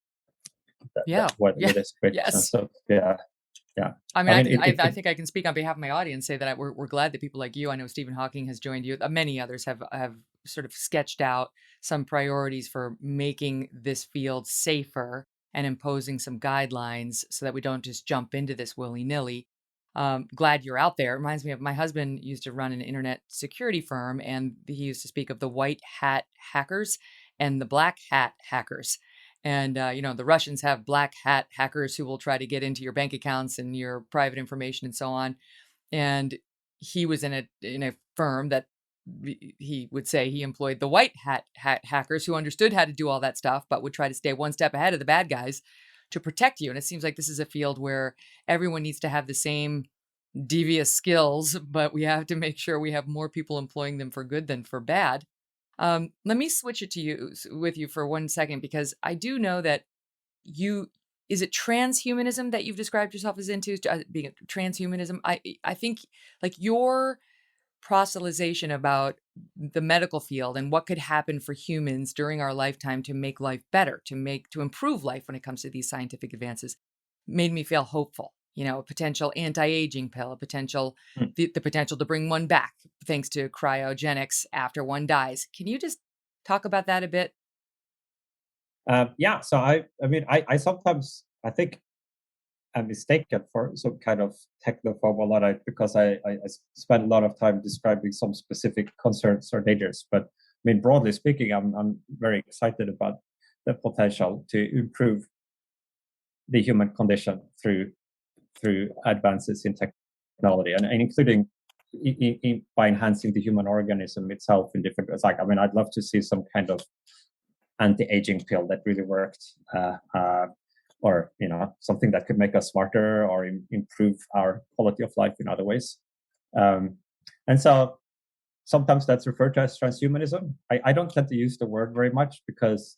what is great. Yes. So yeah. I mean, I it, think I can speak on behalf of my audience, say that we're glad that people like you, I know Stephen Hawking has joined you. Many others have sort of sketched out some priorities for making this field safer and imposing some guidelines so that we don't just jump into this willy-nilly. Glad you're out there. It reminds me of my husband used to run an internet security firm, and he used to speak of the white hat hackers and the black hat hackers. And, the Russians have black hat hackers who will try to get into your bank accounts and your private information and so on. And he was in a firm that he would say he employed the white hat hackers who understood how to do all that stuff, but would try to stay one step ahead of the bad guys to protect you. And it seems like this is a field where everyone needs to have the same devious skills, but we have to make sure we have more people employing them for good than for bad. Let me switch it to you with you for 1 second, because I do know that is it transhumanism that you've described yourself as into, being transhumanism? I think like your proselytization about the medical field and what could happen for humans during our lifetime to make life better, to improve life when it comes to these scientific advances, made me feel hopeful. A potential anti-aging pill, the potential to bring one back thanks to cryogenics after one dies. Can you just talk about that a bit? Yeah. So I sometimes I think I'm mistaken for some kind of technophobe a lot because I spend a lot of time describing some specific concerns or dangers. But I mean, broadly speaking, I'm very excited about the potential to improve the human condition through advances in technology, and including by enhancing the human organism itself in different ways. Like, I mean, I'd love to see some kind of anti-aging pill that really worked, or something that could make us smarter or improve our quality of life in other ways. And so sometimes that's referred to as transhumanism. I don't tend to use the word very much because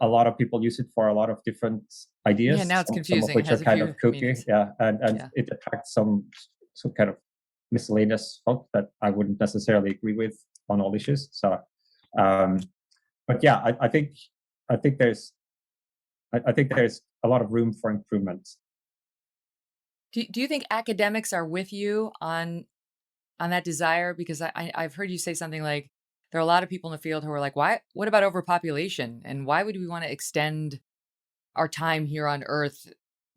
a lot of people use it for a lot of different ideas. Yeah, now it's confusing. Some of which are kind of kooky. Meanings. Yeah, and it attracts some kind of miscellaneous folk that I wouldn't necessarily agree with on all issues. So, but yeah, I think there's a lot of room for improvement. Do you think academics are with you on that desire? Because I've heard you say something like, there are a lot of people in the field who are like, what about overpopulation? And why would we want to extend our time here on Earth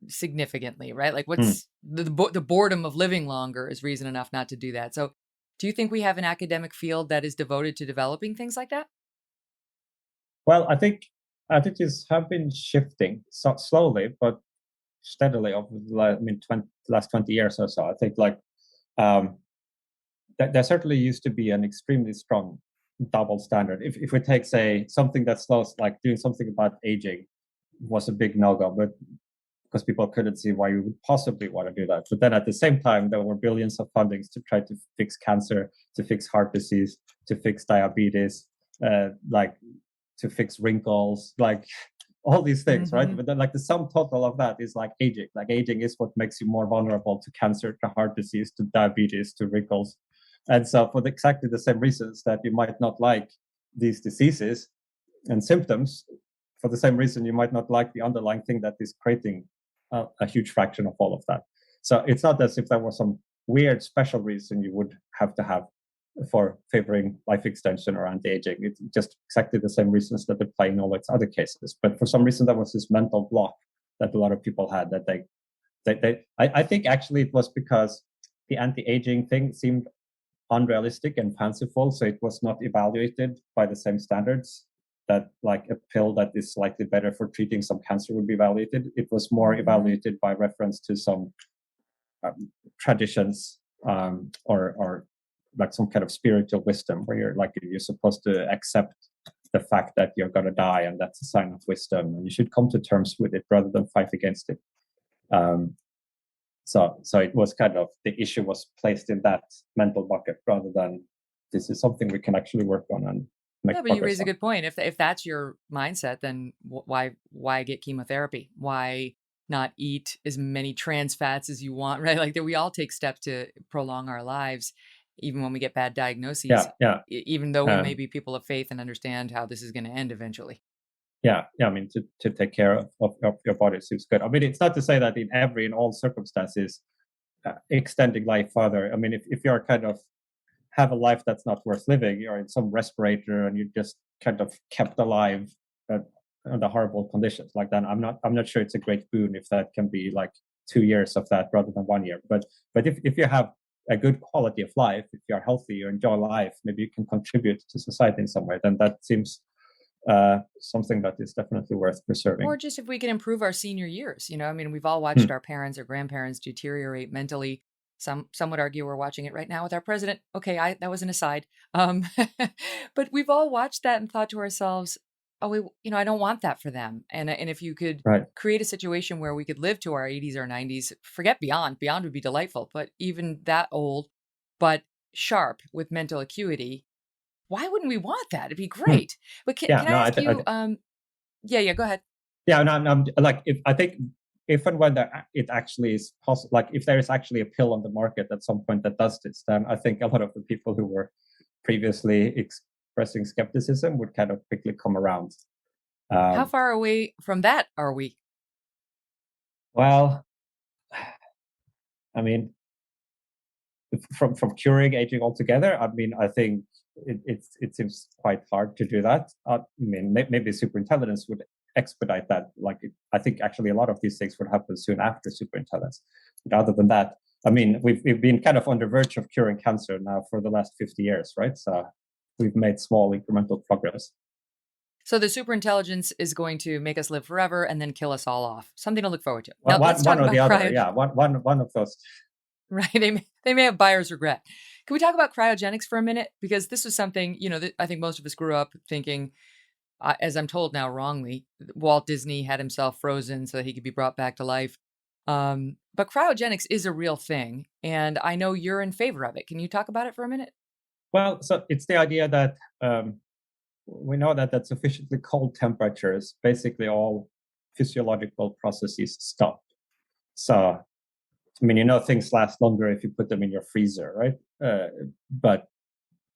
significantly, right? Like, what's the boredom of living longer is reason enough not to do that. So do you think we have an academic field that is devoted to developing things like that? Well, I think these have been shifting slowly, but steadily over the last 20 years or so. I think there certainly used to be an extremely strong double standard. If we take, say, something that slows, like doing something about aging was a big no-go, but because people couldn't see why you would possibly want to do that. But then at the same time, there were billions of fundings to try to fix cancer, to fix heart disease, to fix diabetes, to fix wrinkles, like all these things, right? But then, like, the sum total of that is like aging. Like, aging is what makes you more vulnerable to cancer, to heart disease, to diabetes, to wrinkles. And so for exactly the same reasons that you might not like these diseases and symptoms, for the same reason you might not like the underlying thing that is creating a huge fraction of all of that. So it's not as if there was some weird special reason you would have to have for favoring life extension or anti-aging. It's just exactly the same reasons that apply in all its other cases. But for some reason, there was this mental block that a lot of people had, that I think actually it was because the anti-aging thing seemed unrealistic and fanciful, so it was not evaluated by the same standards that, like, a pill that is slightly better for treating some cancer would be evaluated. It was more evaluated by reference to some traditions, or like some kind of spiritual wisdom, where you're supposed to accept the fact that you're going to die, and that's a sign of wisdom, and you should come to terms with it rather than fight against it. So it was kind of, the issue was placed in that mental bucket rather than this is something we can actually work on and make. Yeah, but you raise a good point. If that's your mindset, then why get chemotherapy? Why not eat as many trans fats as you want, right? Like, that we all take steps to prolong our lives, even when we get bad diagnoses. Yeah. Even though we may be people of faith and understand how this is going to end eventually. Yeah. I mean, to take care of your body seems good. I mean, it's not to say that in all circumstances, extending life further. I mean, if you're kind of have a life that's not worth living, you're in some respirator and you just kind of kept alive under horrible conditions like that, I'm not sure it's a great boon if that can be like 2 years of that rather than 1 year. But if you have a good quality of life, if you're healthy, you enjoy life, maybe you can contribute to society in some way, then that seems something that is definitely worth preserving. Or just if we can improve our senior years, I mean, we've all watched our parents or grandparents deteriorate mentally. Some would argue we're watching it right now with our president. Okay, that was an aside. But we've all watched that and thought to ourselves, oh, I don't want that for them. And if you could Right. create a situation where we could live to our 80s or 90s, forget beyond. Beyond would be delightful, but even that old, but sharp with mental acuity, why wouldn't we want that? It'd be great. But Yeah, can I no, ask you? Yeah, go ahead. yeah, no, I'm like, I think if and when it actually is possible, like if there is actually a pill on the market at some point that does this, then I think a lot of the people who were previously expressing skepticism would kind of quickly come around. How far away from that are we? Well, I mean, from curing aging altogether, I mean, I think it seems quite hard to do that. I mean, maybe superintelligence would expedite that. Like, I think actually a lot of these things would happen soon after superintelligence. But other than that, I mean, we've been kind of on the verge of curing cancer now for the last 50 years, right? So we've made small incremental progress. So the superintelligence is going to make us live forever and then kill us all off. Something to look forward to. Well, Now, let's talk one or about the other, cryo. yeah. One of those. Right. They may have buyer's regret. Can we talk about cryogenics for a minute? Because this was something, that I think most of us grew up thinking, as I'm told now wrongly, Walt Disney had himself frozen so that he could be brought back to life. But cryogenics is a real thing. And I know you're in favor of it. Can you talk about it for a minute? Well, so it's the idea that we know that at sufficiently cold temperatures, basically all physiological processes stop. So, I mean, things last longer if you put them in your freezer, right? But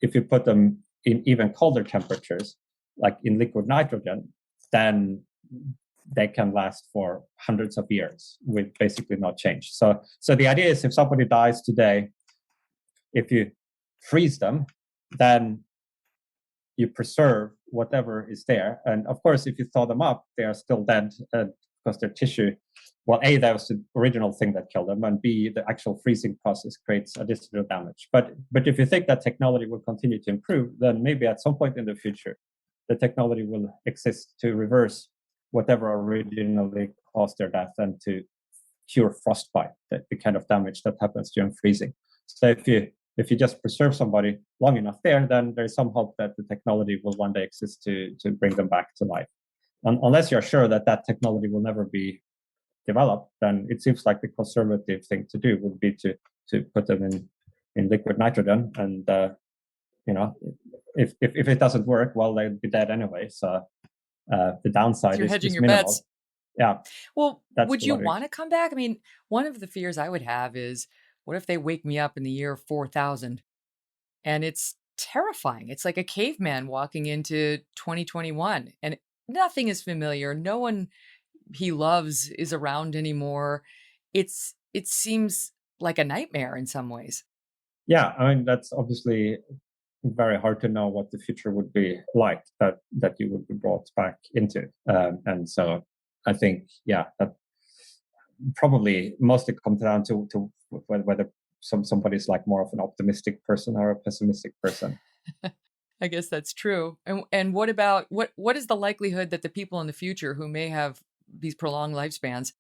if you put them in even colder temperatures, like in liquid nitrogen, then they can last for hundreds of years with basically no change. So the idea is if somebody dies today, if you freeze them, then you preserve whatever is there. And of course, if you thaw them up, they are still dead because their tissue, well, A, that was the original thing that killed them, and B, the actual freezing process creates additional damage. But if you think that technology will continue to improve, then maybe at some point in the future, the technology will exist to reverse whatever originally caused their death and to cure frostbite, the kind of damage that happens during freezing. So if you just preserve somebody long enough there, then there's some hope that the technology will one day exist to bring them back to life. Unless you're sure that technology will never be developed, then it seems like the conservative thing to do would be to put them in liquid nitrogen, and if it doesn't work, well, they'd be dead anyway. So the downside You're is hedging your minimal. bets. Yeah. Well, would you want to come back? I mean, one of the fears I would have is, what if they wake me up in the year 4000? And it's terrifying. It's like a caveman walking into 2021 and nothing is familiar. No one he loves is around anymore. It seems like a nightmare in some ways. Yeah, I mean, that's obviously very hard to know what the future would be like that you would be brought back into. And so I think, yeah, that probably mostly comes down to whether somebody's like more of an optimistic person or a pessimistic person. I guess that's true. And what about what is the likelihood that the people in the future who may have these prolonged lifespans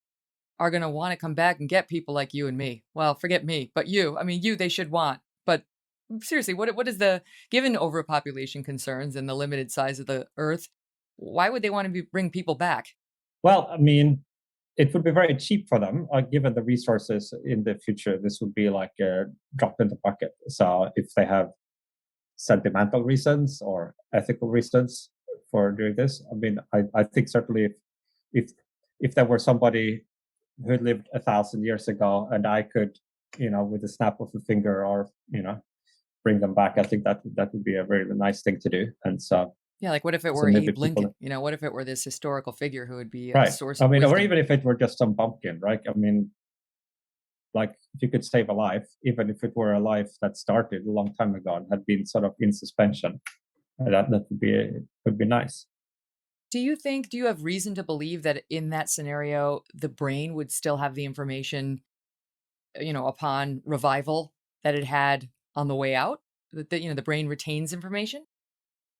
are going to want to come back and get people like you and me? Well, forget me, but you. I mean, you they should want. But seriously, what is given overpopulation concerns and the limited size of the earth, why would they want to bring people back? Well, I mean, it would be very cheap for them, given the resources in the future. This would be like a drop in the bucket. So if they have sentimental reasons or ethical reasons for doing this, I mean, I think certainly if there were somebody who lived 1,000 years ago and I could, with a snap of a finger or, bring them back, I think that would be a very nice thing to do. And so, yeah, like what if it were Abe Lincoln? What if it were this historical figure who would be a source of wisdom? Or even if it were just some bumpkin, right? I mean, like if you could save a life, even if it were a life that started a long time ago and had been sort of in suspension, that would be nice. Do you have reason to believe that in that scenario, the brain would still have the information, upon revival that it had on the way out? That the brain retains information?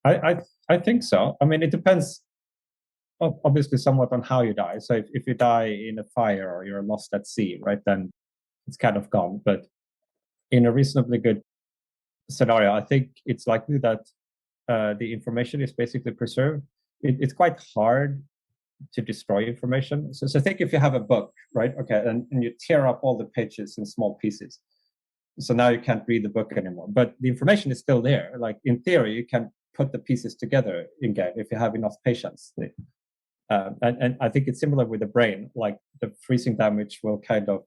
I think so. I mean, it depends obviously somewhat on how you die. So if you die in a fire or you're lost at sea, right, then it's kind of gone. But in a reasonably good scenario, I think it's likely that the information is basically preserved. It's quite hard to destroy information. So think if you have a book, right? Okay, and you tear up all the pages in small pieces. So now you can't read the book anymore. But the information is still there. Like in theory, you can put the pieces together again if you have enough patience. And I think it's similar with the brain. Like the freezing damage will kind of,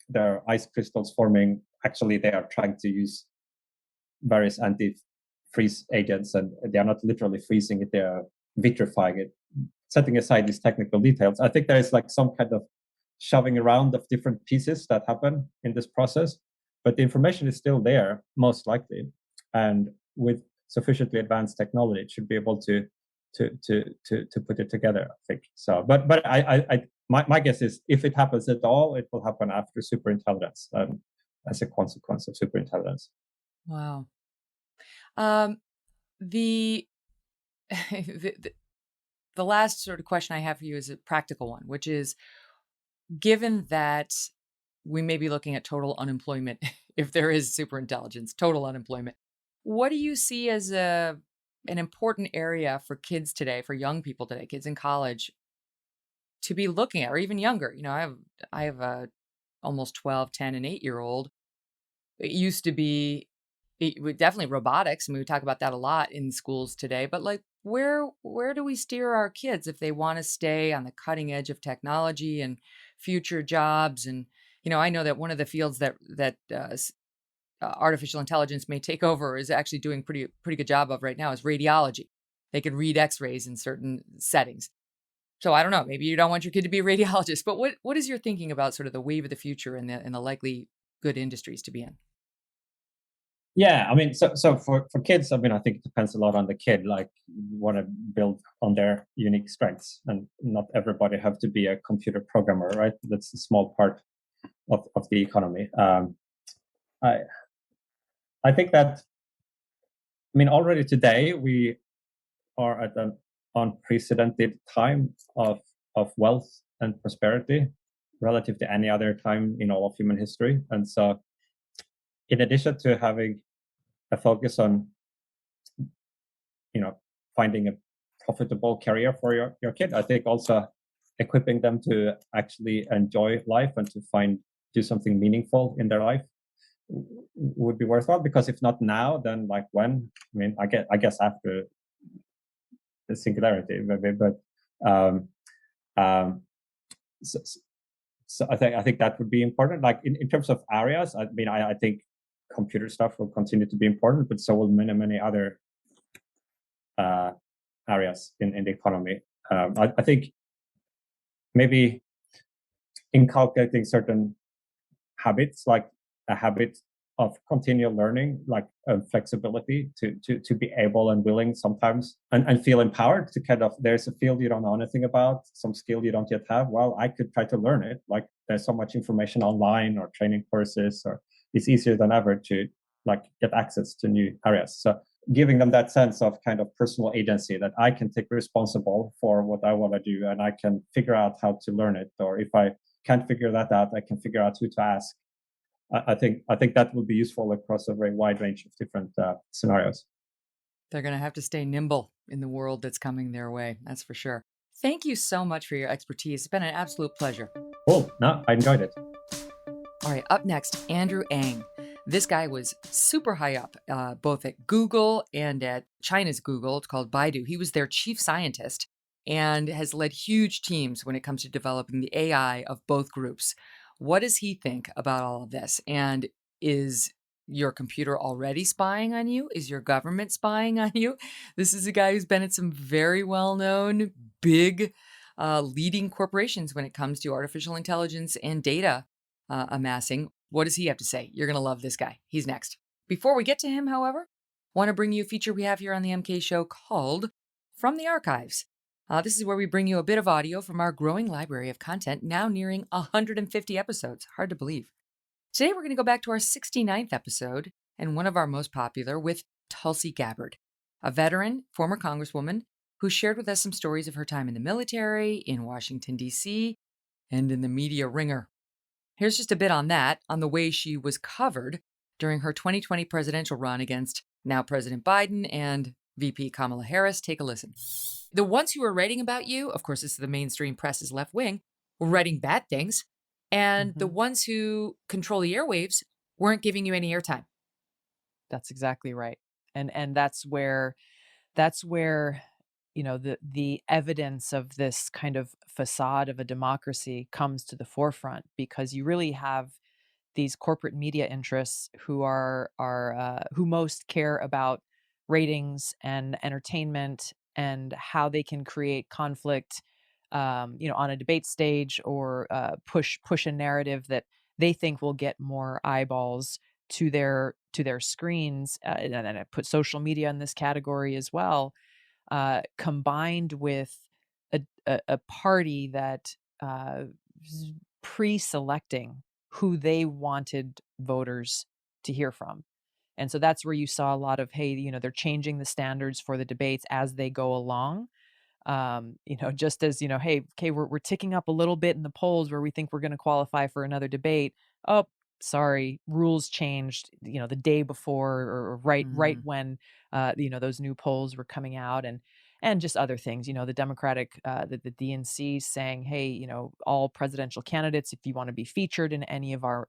there are ice crystals forming. Actually, they are trying to use various anti-freeze agents, and they are not literally freezing it, they are vitrifying it. Setting aside these technical details, I think there is like some kind of shoving around of different pieces that happen in this process, but the information is still there, most likely. And with sufficiently advanced technology, it should be able to put it together, I think. So, but my guess is if it happens at all, it will happen after superintelligence, as a consequence of superintelligence. Wow. The, the last sort of question I have for you is a practical one, which is, given that we may be looking at total unemployment if there is superintelligence, total unemployment, what do you see as an important area for kids today, for young people today, kids in college, to be looking at, or even younger? You know, I have a almost 12, 10, and 8-year-old. It used to be definitely robotics. I mean, we talk about that a lot in schools today, but like, where do we steer our kids if they want to stay on the cutting edge of technology and future jobs? And, you know, I know that one of the fields that artificial intelligence may take over is actually doing pretty good job of right now is radiology. They can read x-rays in certain settings. So I don't know, maybe you don't want your kid to be a radiologist, but what is your thinking about sort of the wave of the future and the likely good industries to be in? Yeah, I mean, so for kids, I mean, I think it depends a lot on the kid. Like, you want to build on their unique strengths, and not everybody have to be a computer programmer, right? That's a small part of the economy. I I think that, I mean, already today we are at an unprecedented time of wealth and prosperity relative to any other time in all of human history. And so, in addition to having a focus on, you know, finding a profitable career for your kid, I think also equipping them to actually enjoy life and to do something meaningful in their life would be worthwhile. Because if not now, then like when? I mean, I guess after the singularity, maybe. But um, um, so, so I think that would be important. Like in terms of areas, I mean, I think computer stuff will continue to be important, but so will many other areas in the economy. I think maybe inculcating certain habits, like a habit of continual learning, like flexibility to be able and willing sometimes, and feel empowered to kind of, there's a field you don't know anything about, some skill you don't yet have. Well, I could try to learn it. Like, there's so much information online or training courses, or it's easier than ever to like get access to new areas. So giving them that sense of kind of personal agency, that I can take responsible for what I want to do, and I can figure out how to learn it. Or if I can't figure that out, I can figure out who to ask. I think that would be useful across a very wide range of different scenarios. They're going to have to stay nimble in the world that's coming their way. That's for sure. Thank you so much for your expertise. It's been an absolute pleasure. Cool. No, I enjoyed it. All right, up next, Andrew Ng. This guy was super high up, both at Google and at China's Google. It's called Baidu. He was their chief scientist and has led huge teams when it comes to developing the AI of both groups. What does he think about all of this? And is your computer already spying on you? Is your government spying on you? This is a guy who's been at some very well-known, big, leading corporations when it comes to artificial intelligence and data amassing. What does he have to say? You're going to love this guy. He's next. Before we get to him, however, I want to bring you a feature we have here on the MK Show called From the Archives. This is where we bring you a bit of audio from our growing library of content, now nearing 150 episodes. Hard to believe. Today, we're going to go back to our 69th episode, and one of our most popular, with Tulsi Gabbard. a veteran, former Congresswoman, who shared with us some stories of her time in the military, in Washington, D.C., and in the media ringer. Here's just a bit on that, on the way she was covered during her 2020 presidential run against now President Biden and VP Kamala Harris. Take a listen. The ones who were writing about you, of course, this is the mainstream press is left wing, were writing bad things. And the ones who control the airwaves weren't giving you any airtime. That's exactly right. And that's where the evidence of this kind of facade of a democracy comes to the forefront, because you really have these corporate media interests who who most care about ratings and entertainment and how they can create conflict, on a debate stage, or push a narrative that they think will get more eyeballs to their screens, and I put social media in this category as well, combined with a party that pre-selecting who they wanted voters to hear from. And so that's where you saw a lot of, hey, they're changing the standards for the debates as they go along. Just as, hey, okay, we're ticking up a little bit in the polls where we think we're going to qualify for another debate. Oh, sorry, rules changed, the day before, or right when, those new polls were coming out, and just other things, the Democratic, the DNC saying, hey, all presidential candidates, if you want to be featured in any of our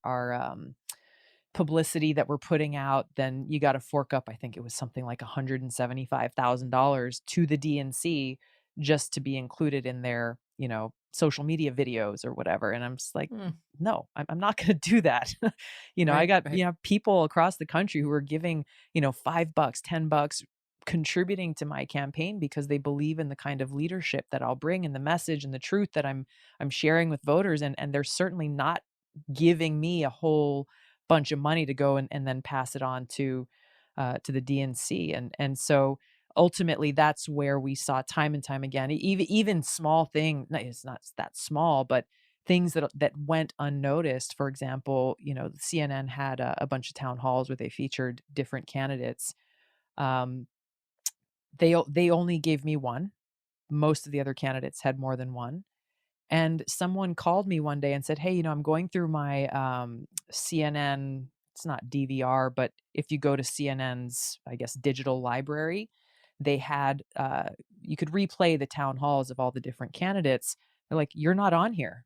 publicity that we're putting out, then you got to fork up, I think it was something like $175,000 to the DNC just to be included in their, social media videos or whatever. And I'm just like, no, I'm not going to do that. I got, people across the country who are giving, $5, $10, contributing to my campaign because they believe in the kind of leadership that I'll bring, and the message and the truth that I'm sharing with voters. And they're certainly not giving me a whole bunch of money to go and then pass it on to the DNC. And so ultimately that's where we saw time and time again, even small thing, it's not that small, but things that went unnoticed. For example, CNN had a bunch of town halls where they featured different candidates. They only gave me one. Most of the other candidates had more than one. And someone called me one day and said, hey, I'm going through my CNN, it's not DVR, but if you go to CNN's, I guess, digital library, they had, you could replay the town halls of all the different candidates. They're like, you're not on here.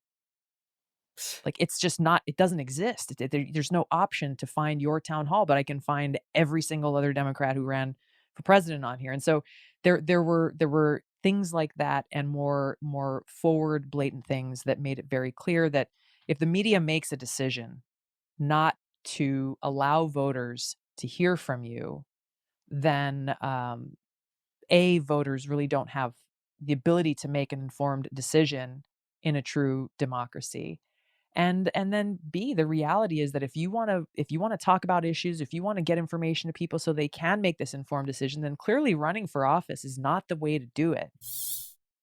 Like, it's just not, it doesn't exist. There's no option to find your town hall, but I can find every single other Democrat who ran for president on here. And so there were things like that, and more forward, blatant things that made it very clear that if the media makes a decision not to allow voters to hear from you, then voters really don't have the ability to make an informed decision in a true democracy. And then B, the reality is that if you want to talk about issues, if you want to get information to people so they can make this informed decision, then clearly running for office is not the way to do it.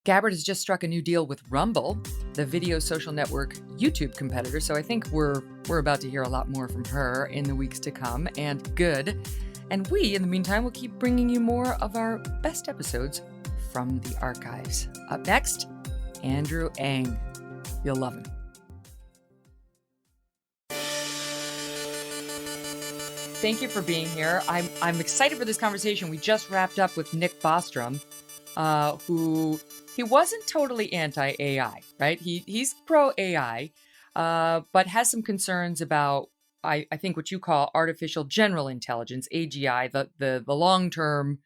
Gabbard has just struck a new deal with Rumble, the video social network YouTube competitor. So I think we're about to hear a lot more from her in the weeks to come, and good. And we, in the meantime, will keep bringing you more of our best episodes from the archives. Up next, Andrew Ng. You'll love him. Thank you for being here. I'm excited for this conversation. We just wrapped up with Nick Bostrom, who he wasn't totally anti-AI, right? He's pro-AI, but has some concerns about, I think, what you call artificial general intelligence, AGI, the long-term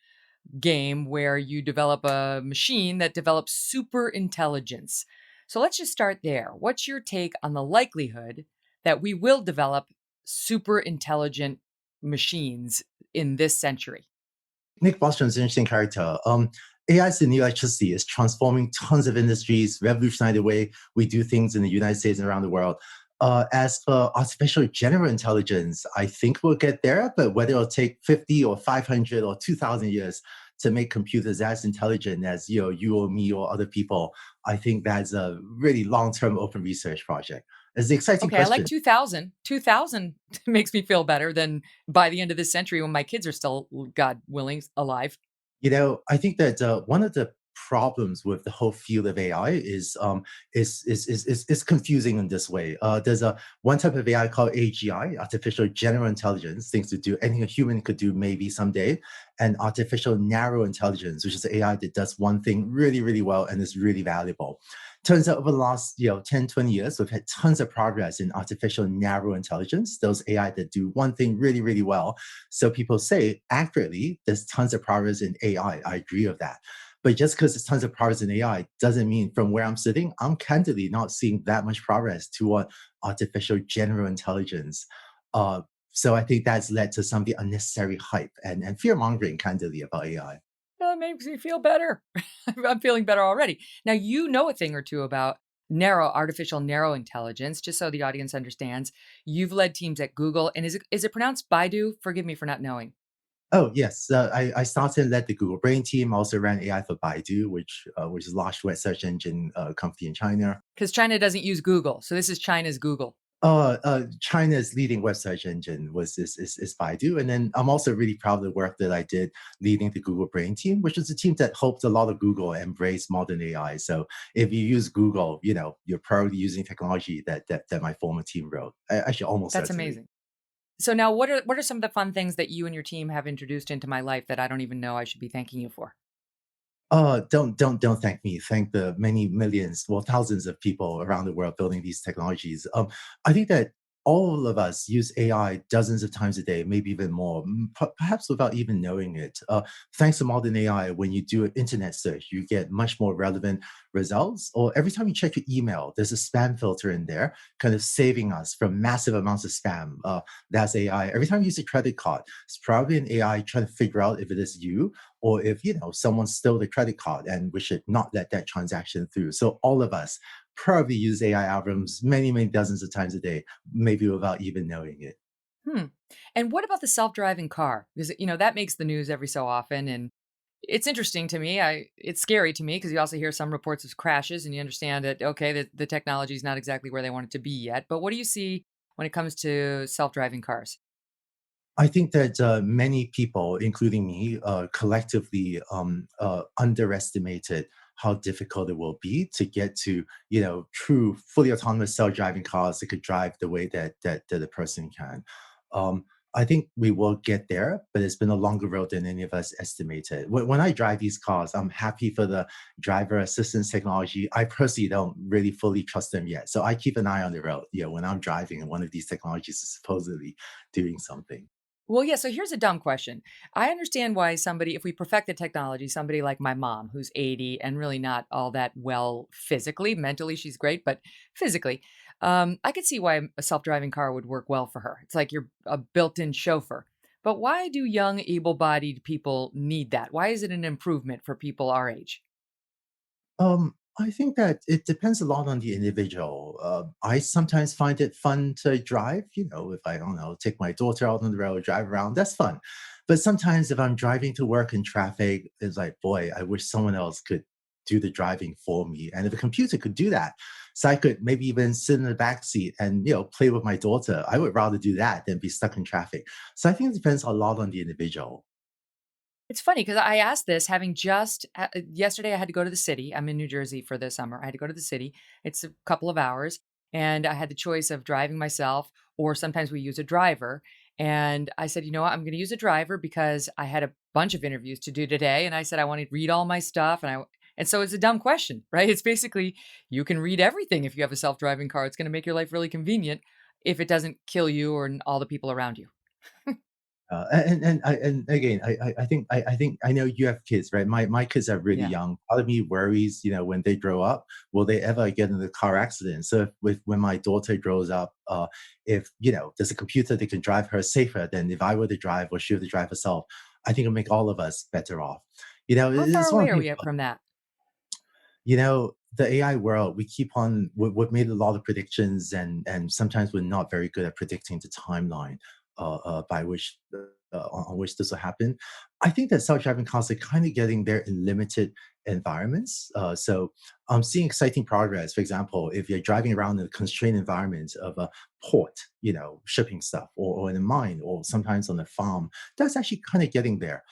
game where you develop a machine that develops super intelligence. So let's just start there. What's your take on the likelihood that we will develop super intelligent machines in this century? Nick Bostrom is an interesting character. AI is the new electricity. It's transforming tons of industries, revolutionizing the way we do things in the United States and around the world. As for artificial general intelligence, I think we'll get there, but whether it'll take 50 or 500 or 2,000 years to make computers as intelligent as you or me or other people, I think that's a really long-term open research project. It's the exciting question. I like 2000. 2000 makes me feel better than by the end of this century when my kids are still, God willing, alive. I think that one of the problems with the whole field of AI is confusing in this way. There's a one type of AI called AGI, artificial general intelligence, things to do anything a human could do maybe someday, and artificial narrow intelligence, which is AI that does one thing really, really well and is really valuable. Turns out over the last 10, 20 years, we've had tons of progress in artificial narrow intelligence, those AI that do one thing really, really well. So people say accurately, there's tons of progress in AI. I agree with that. But just because there's tons of progress in AI doesn't mean from where I'm sitting, I'm candidly not seeing that much progress toward artificial general intelligence. Uh, so I think that's led to some of the unnecessary hype and fear mongering, candidly, about AI. That makes me feel better. I'm feeling better already. Now, you know a thing or two about artificial narrow intelligence, just so the audience understands. You've led teams at Google, and is it pronounced Baidu? Forgive me for not knowing. Oh, yes. I started and led the Google Brain team. Also ran AI for Baidu, which is a large web search engine company in China. Because China doesn't use Google. So this is China's Google. China's leading web search engine is Baidu, and then I'm also really proud of the work that I did leading the Google Brain team, which is a team that helped a lot of Google embrace modern AI. So if you use Google, you're probably using technology that my former team wrote. Actually, almost That's certainly. amazing. So now, what are some of the fun things that you and your team have introduced into my life that I don't even know I should be thanking you for? Don't thank me. Thank the many millions, well, thousands of people around the world building these technologies. I think that all of us use AI dozens of times a day, maybe even more, perhaps without even knowing it. Thanks to modern AI, when you do an internet search, you get much more relevant results. Or every time you check your email, there's a spam filter in there, kind of saving us from massive amounts of spam. That's AI. Every time you use a credit card, it's probably an AI trying to figure out if it is you or if someone stole the credit card and we should not let that transaction through. So all of us probably use AI algorithms many, many dozens of times a day, maybe without even knowing it. Hmm. And what about the self-driving car? Because that makes the news every so often, and it's interesting to me. It's scary to me because you also hear some reports of crashes, and you understand that okay, the technology is not exactly where they want it to be yet. But what do you see when it comes to self-driving cars? I think that many people, including me, collectively underestimated how difficult it will be to get to, true fully autonomous self-driving cars that could drive the way that a person can. Um, I think we will get there, but it's been a longer road than any of us estimated. When I drive these cars, I'm happy for the driver assistance technology. I personally don't really fully trust them yet, so I keep an eye on the road. When I'm driving and one of these technologies is supposedly doing something. Well, yeah. So here's a dumb question. I understand why if we perfect the technology, somebody like my mom, who's 80 and really not all that well physically, mentally, she's great, but physically, I could see why a self driving car would work well for her. It's like you're a built in chauffeur. But why do young, able bodied people need that? Why is it an improvement for people our age? I think that it depends a lot on the individual. I sometimes find it fun to drive, if I don't know, take my daughter out on the road, drive around, that's fun. But sometimes if I'm driving to work in traffic, it's like, boy, I wish someone else could do the driving for me. And if a computer could do that, so I could maybe even sit in the back seat and, play with my daughter, I would rather do that than be stuck in traffic. So I think it depends a lot on the individual. It's funny because I asked this having just yesterday. I had to go to the city. I'm in New Jersey for the summer. I had to go to the city. It's a couple of hours, and I had the choice of driving myself, or sometimes we use a driver. And I said, you know what, I'm going to use a driver because I had a bunch of interviews to do today, and I said I want to read all my stuff, and so it's a dumb question, right? It's basically you can read everything if you have a self-driving car. It's going to make your life really convenient if it doesn't kill you or all the people around you. And again, I think I know you have kids, right? My kids are really Yeah. young. Part of me worries, when they grow up, will they ever get in a car accident? So when my daughter grows up, if there's a computer that can drive her safer than if I were to drive or she were to drive herself, I think it'll make all of us better off. How far It's one away of are the we at from that? the AI world, we keep on, we've made a lot of predictions, and sometimes we're not very good at predicting the timeline by which on which this will happen. I think that self-driving cars are kind of getting there in limited environments. So I'm seeing exciting progress. For example, if you're driving around in a constrained environment of a port, shipping stuff, or in a mine, or sometimes on a farm, that's actually kind of getting there.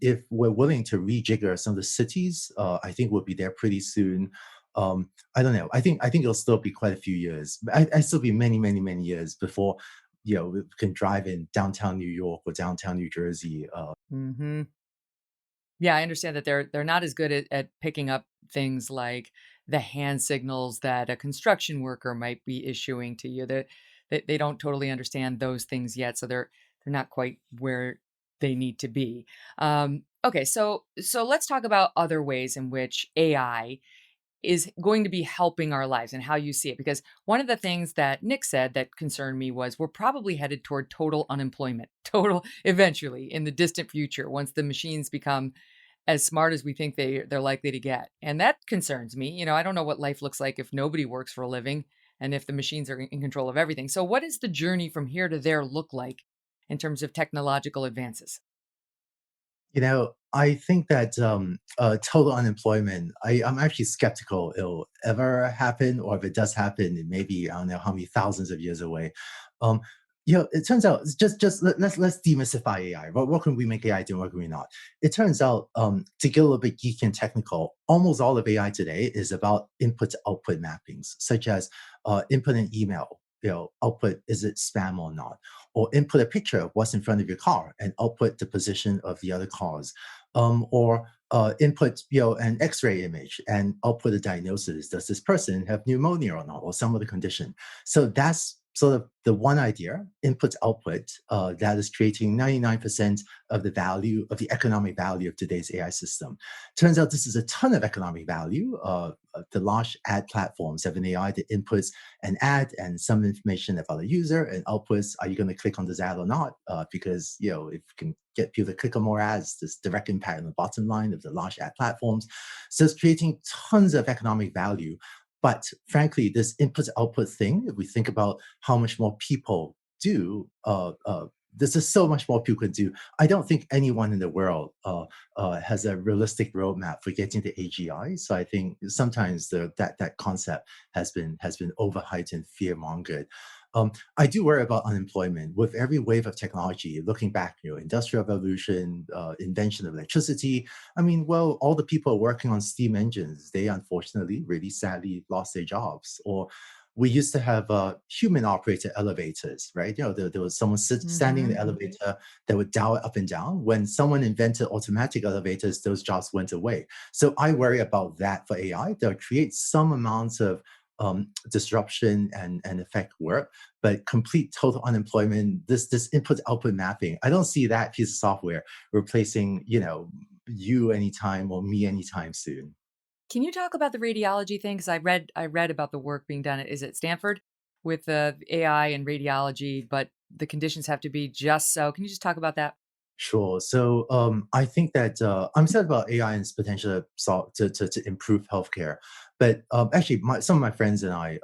If we're willing to rejigger some of the cities, I think we'll be there pretty soon. I don't know. I think it'll still be quite a few years. I still be many, many, many years before we can drive in downtown New York or downtown New Jersey. Hmm. Yeah, I understand that they're not as good at picking up things like the hand signals that a construction worker might be issuing to you. They don't totally understand those things yet, so they're not quite where they need to be. Okay, so let's talk about other ways in which AI is going to be helping our lives and how you see it. Because one of the things that Nick said that concerned me was we're probably headed toward total unemployment, total eventually in the distant future, once the machines become as smart as we think they're likely to get. And that concerns me. I don't know what life looks like if nobody works for a living and if the machines are in control of everything. So what does the journey from here to there look like in terms of technological advances? I think that total unemployment, I'm actually skeptical it'll ever happen, or if it does happen, it may be, I don't know how many thousands of years away. Um, it turns out, just let's demystify AI. What can we make AI do and what can we not? It turns out, to get a little bit geeky and technical, almost all of AI today is about input to output mappings, such as input an email, output, is it spam or not? Or input a picture of what's in front of your car and output the position of the other cars. Or input an X-ray image and output a diagnosis. Does this person have pneumonia or not, or some other condition? So that's sort of the one idea, input output, that is creating 99% of the value, of the economic value of today's AI system. Turns out this is a ton of economic value. The large ad platforms have an AI that inputs an ad and some information about the user, and outputs, are you going to click on this ad or not? Because if you can get people to click on more ads, there's direct impact on the bottom line of the large ad platforms. So it's creating tons of economic value. But frankly, this input output thing, if we think about how much more people do, there's just so much more people can do. I don't think anyone in the world has a realistic roadmap for getting to AGI. So I think sometimes that concept has been overhyped and fear mongered. I do worry about unemployment with every wave of technology. Looking back, industrial revolution, invention of electricity. I mean, well, all the people working on steam engines, they unfortunately, really sadly, lost their jobs. Or we used to have human operated elevators, right? There was someone standing in the elevator that would dial it up and down. When someone invented automatic elevators, those jobs went away. So I worry about that for AI. They'll create some amounts of disruption and affect work, but complete total unemployment, this input output mapping, I don't see that piece of software replacing you anytime or me anytime soon. Can you talk about the radiology thing? Because I read about the work being done at Stanford with the AI and radiology, but the conditions have to be just so. Can you just talk about that? Sure. So I think that I'm excited about AI and its potential to improve healthcare. But actually, some of my friends and I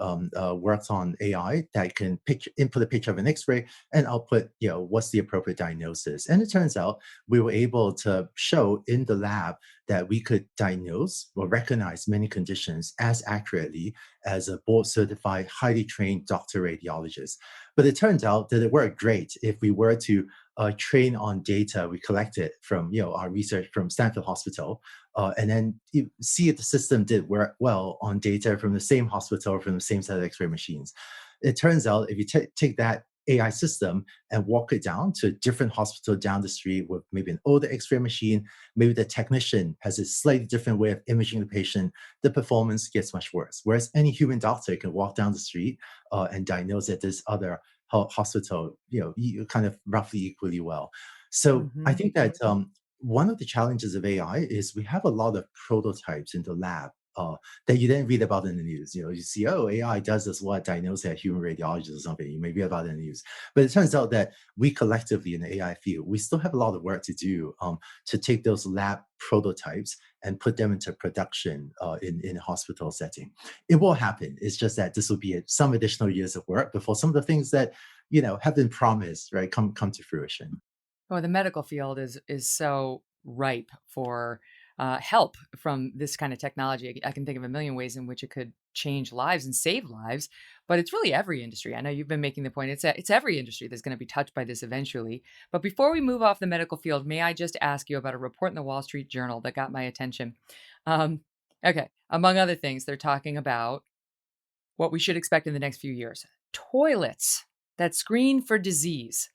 worked on AI that can input a picture of an X-ray and output, what's the appropriate diagnosis. And it turns out we were able to show in the lab that we could diagnose or recognize many conditions as accurately as a board-certified, highly trained doctor radiologist. But it turns out that it worked great if we were to train on data we collected from our research from Stanford Hospital, and then you see if the system did work well on data from the same hospital, from the same set of X-ray machines. It turns out if you take that AI system and walk it down to a different hospital down the street with maybe an older X-ray machine, maybe the technician has a slightly different way of imaging the patient, the performance gets much worse. Whereas any human doctor can walk down the street and diagnose that this other hospital, kind of roughly equally well. So I Hmm. think that one of the challenges of AI is we have a lot of prototypes in the lab that you didn't read about in the news. You see, oh, AI does this, what, diagnose a human radiologist or something. You may read about it in the news. But it turns out that we collectively in the AI field, we still have a lot of work to do to take those lab prototypes and put them into production in a hospital setting. It will happen. It's just that this will be some additional years of work before some of the things that have been promised, right, come to fruition. Oh, the medical field is so ripe for help from this kind of technology. I can think of a million ways in which it could change lives and save lives, but it's really every industry. I know you've been making the point. It's every industry that's going to be touched by this eventually. But before we move off the medical field, may I just ask you about a report in the Wall Street Journal that got my attention? Um, okay, among other things, they're talking about what we should expect in the next few years. Toilets that screen for disease.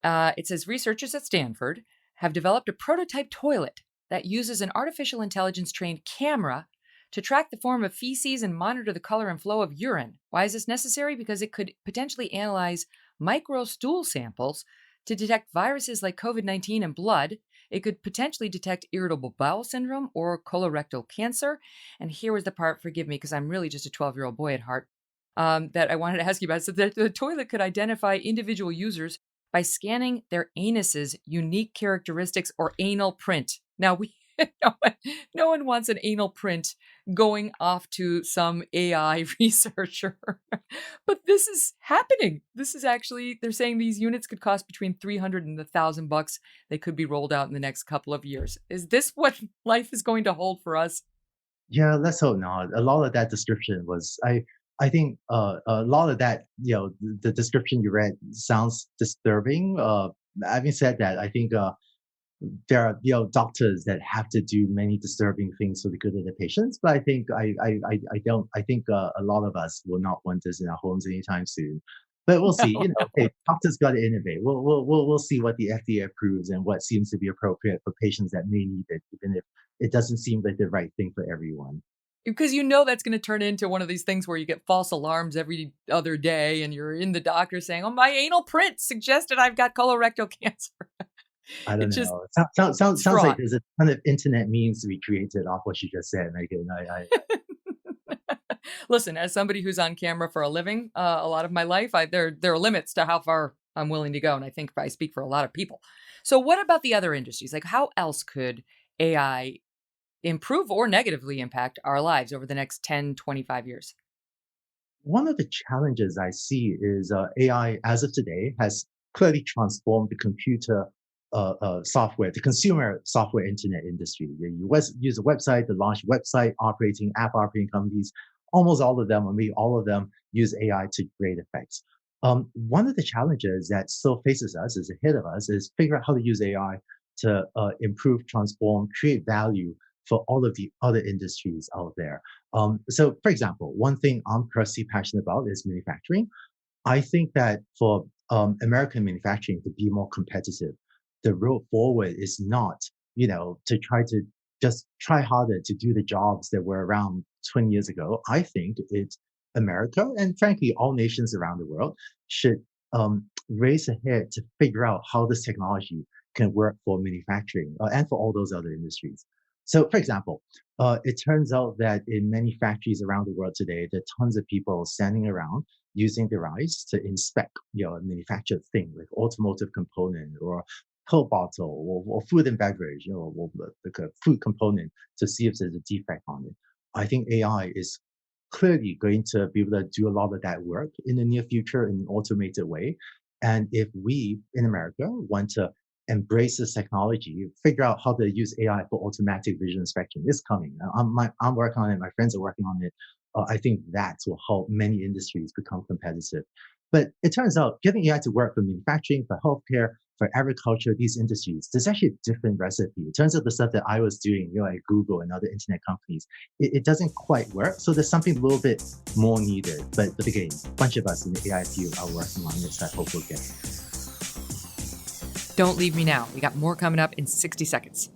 It says researchers at Stanford have developed a prototype toilet that uses an artificial intelligence trained camera to track the form of feces and monitor the color and flow of urine. Why is this necessary? Because it could potentially analyze micro stool samples to detect viruses like COVID-19 in blood. It could potentially detect irritable bowel syndrome or colorectal cancer. And here was the part, forgive me, because I'm really just a 12-year-old boy at heart, that I wanted to ask you about. So the toilet could identify individual users by scanning their anus's unique characteristics or anal print. Now, no one wants an anal print going off to some AI researcher. But this is happening. This is actually, they're saying these units could cost between $300 and $1,000. They could be rolled out in the next couple of years. Is this what life is going to hold for us? Yeah, let's hope not. A lot of that description was I think a lot of that, the description you read sounds disturbing. Having said that, I think there are doctors that have to do many disturbing things for the good of the patients. But I think I don't I think a lot of us will not want this in our homes anytime soon. But we'll see. No. Hey, doctors got to innovate. We'll see what the FDA approves and what seems to be appropriate for patients that may need it, even if it doesn't seem like the right thing for everyone. Because that's going to turn into one of these things where you get false alarms every other day and you're in the doctor saying, oh, my anal print suggested I've got colorectal cancer. I It don't just, know. it's Sounds like fraught. there's a ton of internet memes to be created off what you just said, Megan. Listen, as somebody who's on camera for a living, a lot of my life, there are limits to how far I'm willing to go. And I think I speak for a lot of people. So what about the other industries? Like how else could AI improve or negatively impact our lives over the next 10, 25 years? One of the challenges I see is AI, as of today, has clearly transformed the computer software, the consumer software internet industry. Use a website to launch website app operating companies. Almost all of them, or maybe all of them, use AI to great effects. One of the challenges that still faces us, is ahead of us, is figure out how to use AI to improve, transform, create value for all of the other industries out there. So, for example, one thing I'm personally passionate about is manufacturing. I think that for American manufacturing to be more competitive, the road forward is not, to try to just try harder to do the jobs that were around 20 years ago. I think it's America and frankly all nations around the world should race ahead to figure out how this technology can work for manufacturing and for all those other industries. So, for example, it turns out that in many factories around the world today, there are tons of people standing around using their eyes to inspect, a manufactured thing like automotive component or pill bottle or food and beverage, or like a food component to see if there's a defect on it. I think AI is clearly going to be able to do a lot of that work in the near future in an automated way. And if we in America want to embrace this technology, figure out how to use AI for automatic vision inspection, it's coming. I'm working on it. My friends are working on it. I think that will help many industries become competitive. But it turns out getting AI to work for manufacturing, for healthcare, for agriculture, these industries, there's actually a different recipe. It turns out the stuff that I was doing, at Google and other internet companies, it doesn't quite work. So there's something a little bit more needed. But again, a bunch of us in the AI field are working on it, so I hope we'll get it. Don't leave me now. We got more coming up in 60 seconds.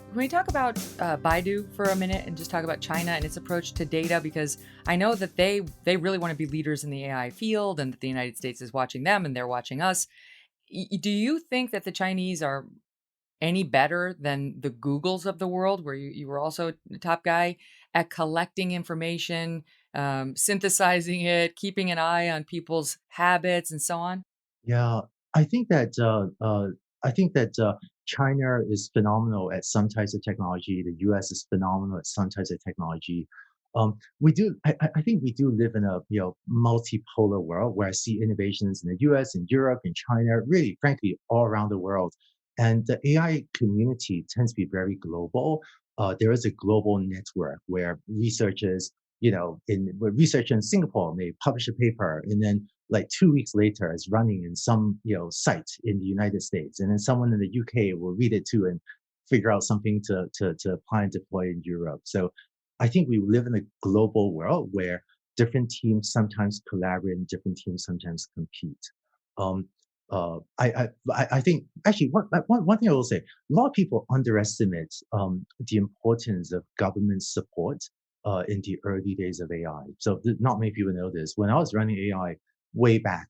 Can we talk about Baidu for a minute and just talk about China and its approach to data? Because I know that they really want to be leaders in the AI field and that the United States is watching them and they're watching us. Do you think that the Chinese are any better than the Googles of the world, where you were also the top guy, at collecting information, synthesizing it, keeping an eye on people's habits and so on? Yeah, I think that China is phenomenal at some types of technology. The U.S. is phenomenal at some types of technology. We do. I think we do live in a multipolar world where I see innovations in the U.S., in Europe, in China, really, frankly, all around the world. And the AI community tends to be very global. There is a global network where researchers, where research in Singapore may publish a paper, and then like 2 weeks later, it's running in some site in the United States, and then someone in the UK will read it too and figure out something to apply and deploy in Europe. So I think we live in a global world where different teams sometimes collaborate and different teams sometimes compete. Um, I think actually one thing I will say, a lot of people underestimate the importance of government support in the early days of AI. So not many people know this. When I was running AI way back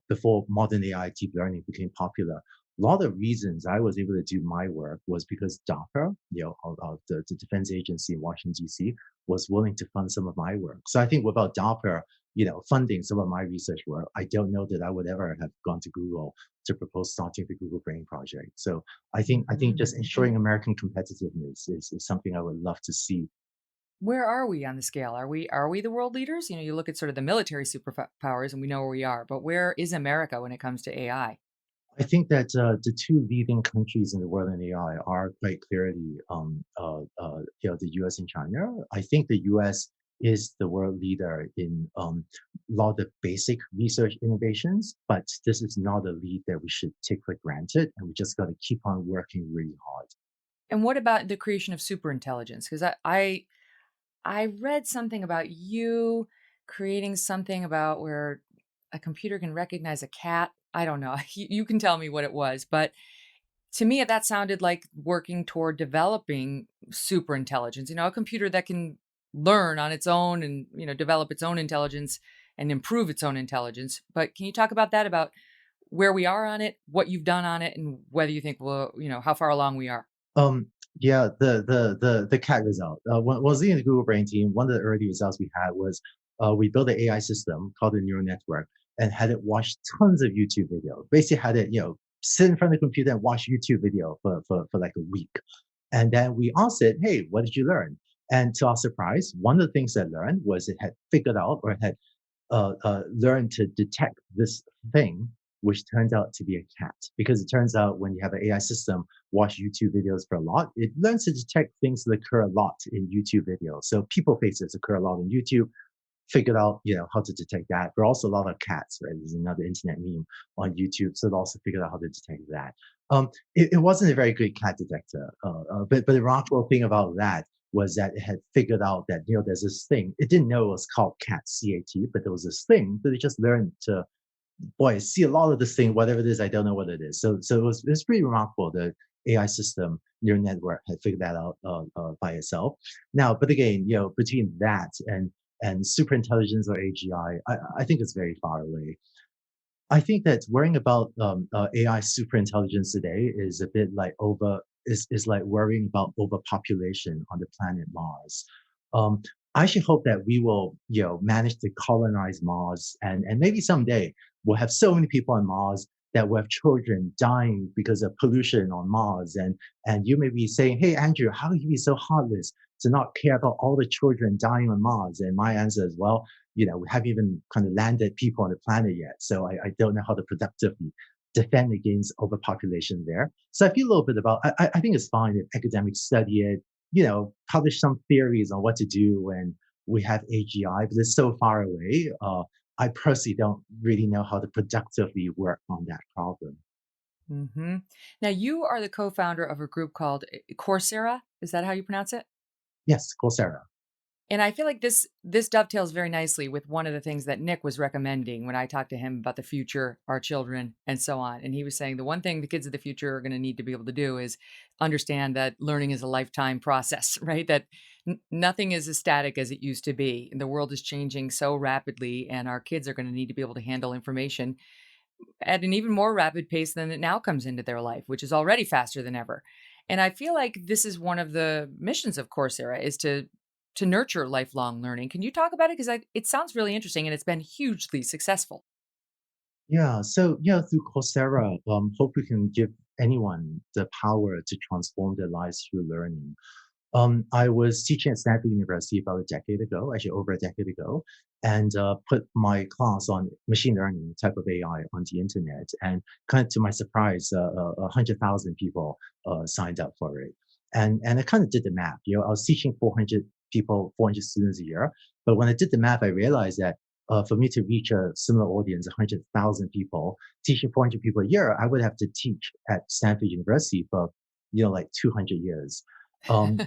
before modern AI deep learning became popular, a lot of the reasons I was able to do my work was because DARPA, the defense agency in Washington D.C., was willing to fund some of my work. So I think without DARPA, funding some of my research work, I don't know that I would ever have gone to Google to propose starting the Google Brain Project. So I think just ensuring American competitiveness is something I would love to see. Where are we on the scale? Are we the world leaders? You look at sort of the military superpowers and we know where we are, but where is America when it comes to AI? I think that the two leading countries in the world in AI are quite clearly the US and China. I think the US is the world leader in a lot of the basic research innovations, but this is not a lead that we should take for granted, and we just got to keep on working really hard. And what about the creation of superintelligence? Because I read something about you creating something about where a computer can recognize a cat. I don't know. You can tell me what it was, but to me, that sounded like working toward developing super intelligence, a computer that can learn on its own and, develop its own intelligence and improve its own intelligence. But can you talk about that, about where we are on it, what you've done on it, and whether you think, well, how far along we are? Um, yeah, the cat result. When I was in the Google Brain team, one of the early results we had was we built an AI system called the neural network and had it watch tons of YouTube video. Basically, had it sit in front of the computer and watch YouTube video for like a week, and then we asked it, "Hey, what did you learn?" And to our surprise, one of the things it learned was it had figured out or had learn to detect this thing, which turns out to be a cat. Because it turns out when you have an AI system watch YouTube videos for a lot, it learns to detect things that occur a lot in YouTube videos. So people faces occur a lot in YouTube. Figured out, how to detect that. But also a lot of cats, right? There's another internet meme on YouTube, so it also figured out how to detect that. It wasn't a very good cat detector, but the remarkable thing about that was that it had figured out that there's this thing. It didn't know it was called cat, CAT, but there was this thing that it just learned to, boy, see a lot of this thing, whatever it is, I don't know what it is. So it was pretty remarkable. The AI system neural network had figured that out by itself. Now, but again, between that and super intelligence or AGI, I think it's very far away. I think that worrying about AI super intelligence today is a bit like is like worrying about overpopulation on the planet Mars. Um, I actually hope that we will, manage to colonize Mars, and maybe someday we'll have so many people on Mars that will have children dying because of pollution on Mars, and you may be saying, "Hey, Andrew, how can you be so heartless to not care about all the children dying on Mars?" And my answer is, well, we haven't even kind of landed people on the planet yet, so I don't know how to productively defend against overpopulation there. So I feel a little bit about. I think it's fine if academics study it, publish some theories on what to do when we have AGI, but it's so far away. I personally don't really know how to productively work on that problem. Hmm. Now, you are the co-founder of a group called Coursera. Is that how you pronounce it? Yes, Coursera. And I feel like this dovetails very nicely with one of the things that Nick was recommending when I talked to him about the future, our children, and so on. And he was saying the one thing the kids of the future are going to need to be able to do is understand that learning is a lifetime process, right? That nothing is as static as it used to be. And the world is changing so rapidly, and our kids are going to need to be able to handle information at an even more rapid pace than it now comes into their life, which is already faster than ever. And I feel like this is one of the missions of Coursera, is to nurture lifelong learning. Can you talk about it? Because it sounds really interesting and it's been hugely successful. Yeah, so through Coursera, hope we can give anyone the power to transform their lives through learning. I was teaching at Stanford University about a decade ago, actually over a decade ago, and put my class on machine learning type of AI on the internet. And kind of to my surprise, 100,000 people signed up for it. And I kind of did the math. I was teaching 400 people, 400 students a year. But when I did the math, I realized that for me to reach a similar audience, 100,000 people, teaching 400 people a year, I would have to teach at Stanford University for, like 200 years. And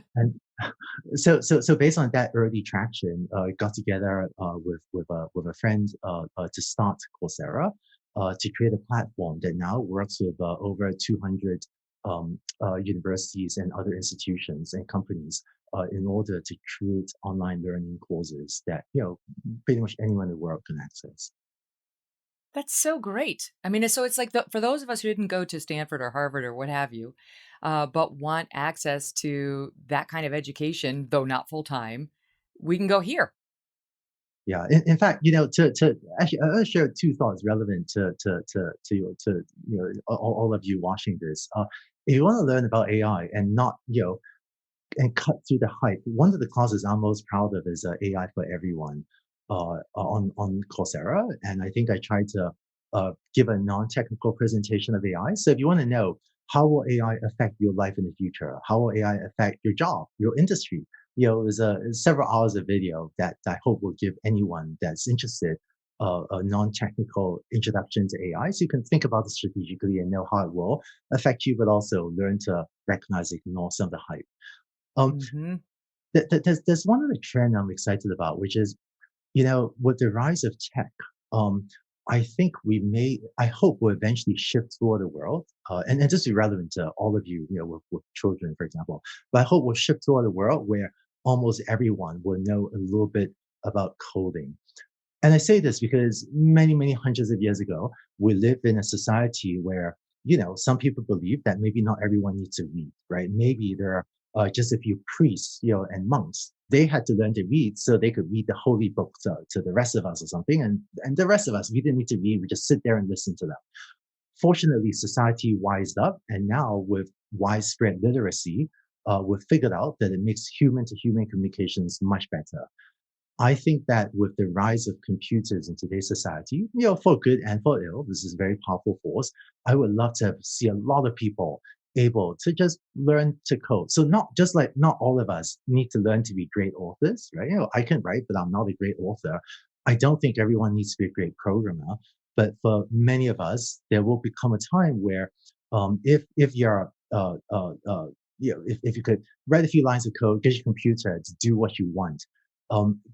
so based on that early traction, got together with a friend to start Coursera to create a platform that now works with over 200 universities and other institutions and companies in order to create online learning courses that pretty much anyone in the world can access. That's so great. I mean, so it's like for those of us who didn't go to Stanford or Harvard or what have you, but want access to that kind of education, though not full time, we can go here. Yeah, in fact, to actually, I'll share two thoughts relevant to all of you watching this. If you want to learn about AI and not and cut through the hype, one of the classes I'm most proud of is AI for Everyone on Coursera, and I think I tried to give a non-technical presentation of AI. So if you want to know how will AI affect your life in the future, how will AI affect your job, your industry, there's several hours of video that I hope will give anyone that's interested a non-technical introduction to AI, so you can think about it strategically and know how it will affect you, but also learn to recognize and ignore some of the hype. Um, Hmm. there's one other trend I'm excited about, which is, with the rise of tech, I think I hope we'll eventually shift toward a world, and this is relevant to all of you, with children, for example, but I hope we'll shift toward a world where almost everyone will know a little bit about coding. And I say this because many, many hundreds of years ago, we lived in a society where, some people believe that maybe not everyone needs to read, right? Maybe there are just a few priests, and monks. They had to learn to read so they could read the holy book to the rest of us or something. And the rest of us, we didn't need to read, we just sit there and listen to them. Fortunately, society wised up, and now with widespread literacy, we've figured out that it makes human to human communications much better. I think that with the rise of computers in today's society, for good and for ill, this is a very powerful force. I would love to see a lot of people able to just learn to code. So not all of us need to learn to be great authors, right? I can write, but I'm not a great author. I don't think everyone needs to be a great programmer, but for many of us, there will become a time where, if you're if you could write a few lines of code, get your computer to do what you want,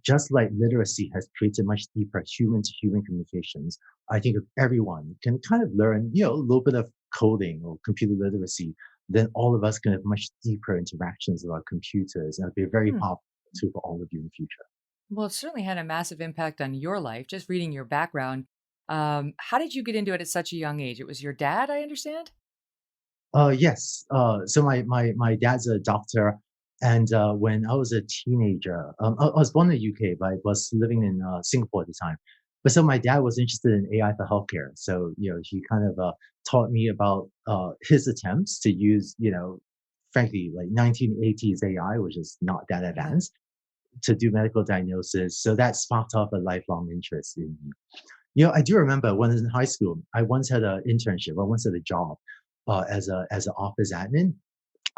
just like literacy has created much deeper human to human communications, I think if everyone can kind of learn, a little bit of coding or computer literacy, then all of us can have much deeper interactions with our computers, and it'll be a very Hmm. powerful tool for all of you in the future. Well, it certainly had a massive impact on your life, just reading your background. How did you get into it at such a young age? It was your dad, I understand? Yes. So my dad's a doctor, and when I was a teenager, I was born in the UK, but I was living in Singapore at the time. But so my dad was interested in AI for healthcare, so he kind of taught me about his attempts to use, frankly, like 1980s AI, which is not that Yeah. advanced, to do medical diagnosis. So that sparked off a lifelong interest in me. I do remember when I was in high school, I once had an internship. I once had a job as an office admin,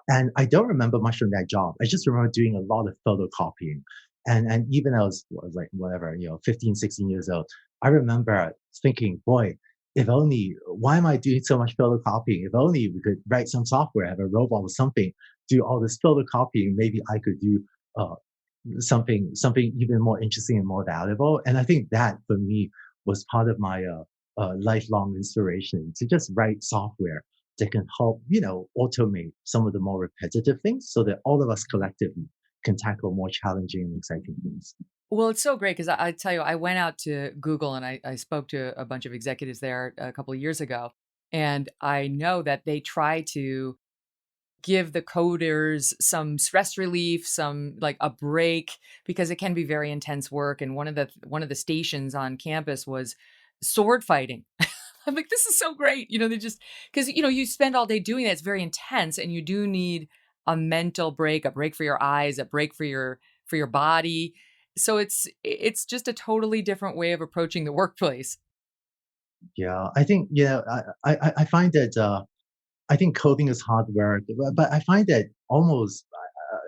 and I don't remember much from that job. I just remember doing a lot of photocopying, and even I was like whatever, 15, 16 years old. I remember thinking, boy, if only, why am I doing so much photocopying? If only we could write some software, have a robot or something, do all this photocopying. Maybe I could do uh, something even more interesting and more valuable. And I think that for me was part of my lifelong inspiration to just write software that can help automate some of the more repetitive things, so that all of us collectively can tackle more challenging and exciting things. Well, it's so great because I tell you, I went out to Google and I spoke to a bunch of executives there a couple of years ago. And I know that they try to give the coders some stress relief, some like a break, because it can be very intense work. And one of the stations on campus was sword fighting. I'm like, this is so great. They just because you spend all day doing that. It's very intense, and you do need a mental break, a break for your eyes, a break for your body. So it's just a totally different way of approaching the workplace. Yeah, I think I find that I think coding is hard work, but I find that almost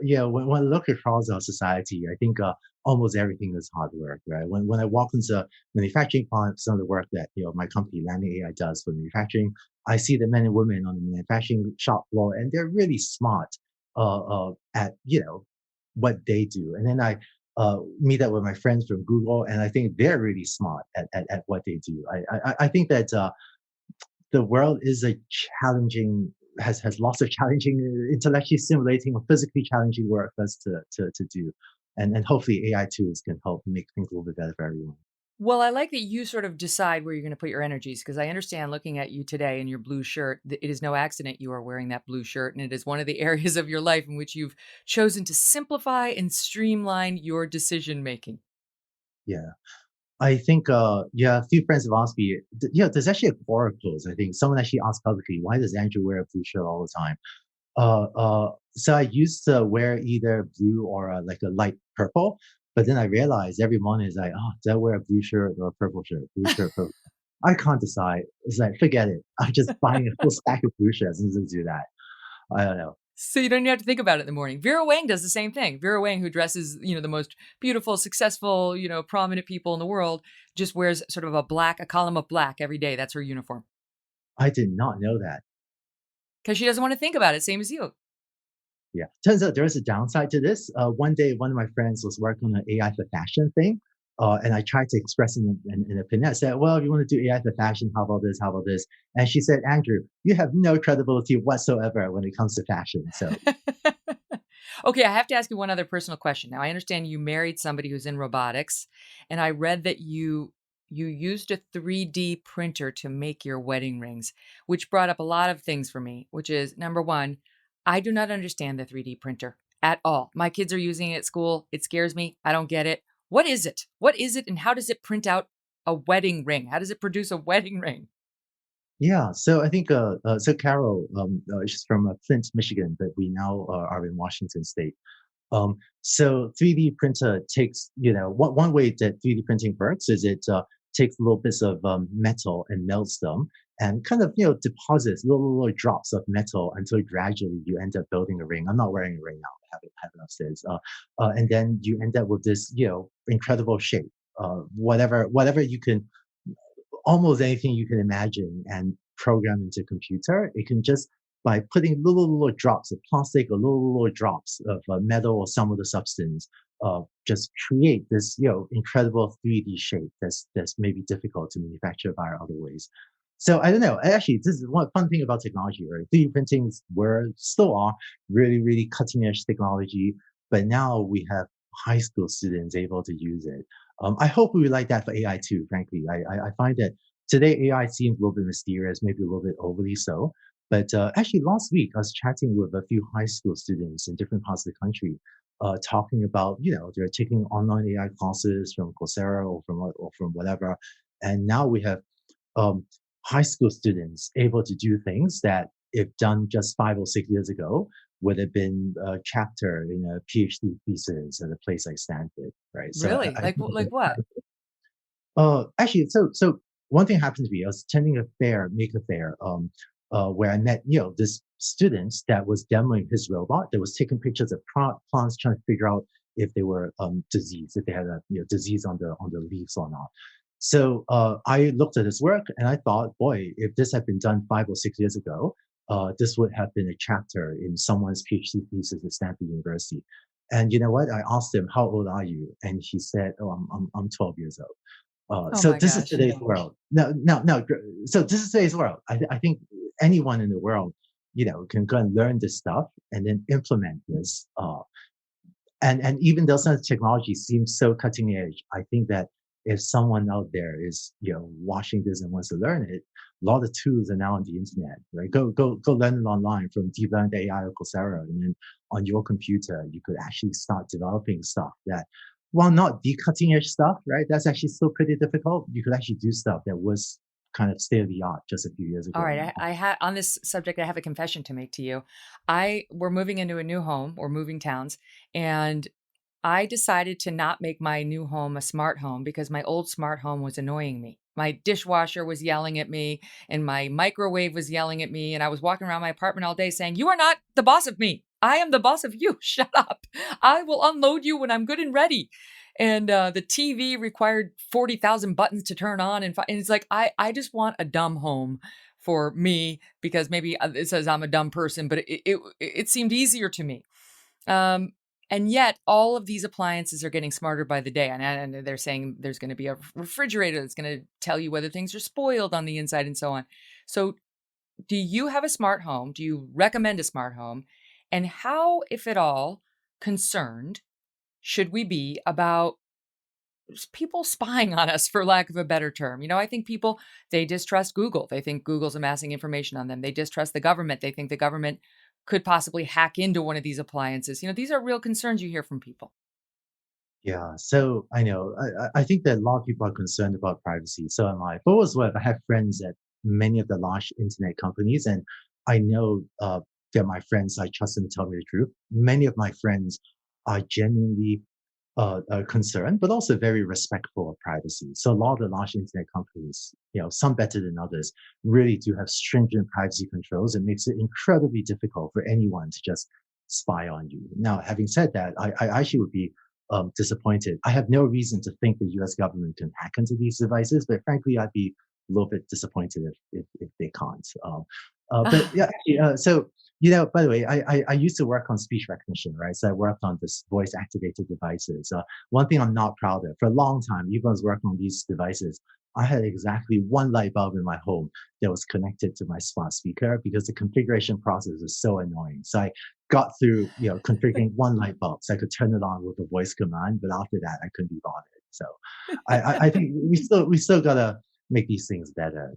when I look across our society, I think almost everything is hard work, right? When I walk into manufacturing plants, some of the work that my company Landing AI does for manufacturing, I see the men and women on the manufacturing shop floor, and they're really smart at what they do, and then I. Meet up with my friends from Google, and I think they're really smart at what they do. I think that the world is a challenging has lots of challenging intellectually stimulating or physically challenging work for us to do, and hopefully AI tools can help make things a little bit better for everyone. Well, I like that you sort of decide where you're going to put your energies, because I understand, looking at you today in your blue shirt, that it is no accident you are wearing that blue shirt, and it is one of the areas of your life in which you've chosen to simplify and streamline your decision making. Yeah, I think a few friends have asked me. There's actually a Quora post. I think someone actually asked publicly, why does Andrew wear a blue shirt all the time? So I used to wear either blue or like a light purple, but then I realized every morning is like, oh, do I wear a blue shirt or a purple shirt? Blue shirt, purple. I can't decide. It's like, forget it. I'm just buying a full stack of blue shirts and just do that. I don't know. So you don't even have to think about it in the morning. Vera Wang does the same thing. Vera Wang, who dresses, the most beautiful, successful, prominent people in the world, just wears sort of a column of black every day. That's her uniform. I did not know that. Because she doesn't want to think about it, same as you. Yeah. Turns out there is a downside to this. One day, one of my friends was working on an AI for fashion thing. And I tried to express in opinion. I said, well, if you want to do AI for fashion, how about this? How about this? And she said, Andrew, you have no credibility whatsoever when it comes to fashion. So, Okay, I have to ask you one other personal question. Now, I understand you married somebody who's in robotics, and I read that you used a 3D printer to make your wedding rings, which brought up a lot of things for me, which is, number one, I do not understand the 3D printer at all. My kids are using it at school. It scares me. I don't get it. What is it? What is it, and how does it print out a wedding ring? How does it produce a wedding ring? yeah. So I think, so Carol, she's from Flint, Michigan, but we now are in Washington State. So 3D printer takes, one way that 3D printing works is it takes little bits of metal and melts them and kind of, deposits little drops of metal until gradually you end up building a ring. I'm not wearing a ring now. I have it upstairs. And then you end up with this, incredible shape. Whatever you can, almost anything you can imagine and program into computer, it can just by putting little drops of plastic or little drops of metal or some other substance, just create this incredible 3D shape that's maybe difficult to manufacture via other ways. So I don't know. Actually, this is one fun thing about technology, right? 3D printing were still are really really cutting edge technology, but now we have high school students able to use it. I hope we would like that for AI too. Frankly, I find that today AI seems a little bit mysterious, maybe a little bit overly so. But actually, last week I was chatting with a few high school students in different parts of the country, talking about they're taking online AI classes from Coursera or from whatever, and now we have um, high school students able to do things that, if done just 5 or 6 years ago, would have been a chapter in a PhD thesis at a place like Stanford, right? So Really? I think Like what? actually, so one thing happened to me. I was attending a fair, maker fair, where I met, this student that was demoing his robot that was taking pictures of plants, trying to figure out if they were diseased, if they had a disease on the leaves or not. So I looked at his work and I thought, boy, if this had been done 5 or 6 years ago, this would have been a chapter in someone's PhD thesis at Stanford University. And you know what? I asked him, "How old are you?" And he said, "Oh, I'm 12 years old." Oh So my this is gosh. today's world. No, no, no. So this is today's world. I think anyone in the world, can go and learn this stuff and then implement this. And even though some of the technology seems so cutting edge, I think that if someone out there is watching this and wants to learn it, a lot of tools are now on the internet, right? Go learn it online from DeepLearning.AI or Coursera, and then on your computer you could actually start developing stuff that, while not the cutting edge stuff, right? That's actually still pretty difficult. You could actually do stuff that was kind of state of the art just a few years ago. All right. I on this subject, I have a confession to make to you. We're moving into a new home. We're moving towns. And I decided to not make my new home a smart home because my old smart home was annoying me. My dishwasher was yelling at me and my microwave was yelling at me. And I was walking around my apartment all day saying, "You are not the boss of me. I am the boss of you. Shut up. I will unload you when I'm good and ready." And the TV required 40,000 buttons to turn on. And it's like, I just want a dumb home for me because maybe it says I'm a dumb person, but it seemed easier to me. And yet all of these appliances are getting smarter by the day. And they're saying there's going to be a refrigerator that's going to tell you whether things are spoiled on the inside and so on. So do you have a smart home? Do you recommend a smart home? And how, if at all, concerned should we be about people spying on us, for lack of a better term? I think people, they distrust Google. They think Google's amassing information on them. They distrust the government. They think the government could possibly hack into one of these appliances. These are real concerns you hear from people. Yeah, so I know. I think that a lot of people are concerned about privacy. So am I. But as well, I have friends at many of the large internet companies, and I know that my friends, I trust them to tell me the truth. Many of my friends are genuinely concerned, but also very respectful of privacy. So a lot of the large internet companies, some better than others, really do have stringent privacy controls. It makes it incredibly difficult for anyone to just spy on you. Now, having said that, I actually would be disappointed. I have no reason to think the US government can hack into these devices, but frankly, I'd be a little bit disappointed if they can't. But yeah, so by the way, I used to work on speech recognition, right? So I worked on this voice-activated devices. One thing I'm not proud of, for a long time, even when I was working on these devices, I had exactly one light bulb in my home that was connected to my smart speaker because the configuration process is so annoying. So I got through, configuring one light bulb so I could turn it on with a voice command, but after that, I couldn't be bothered. So I think we still gotta make these things better.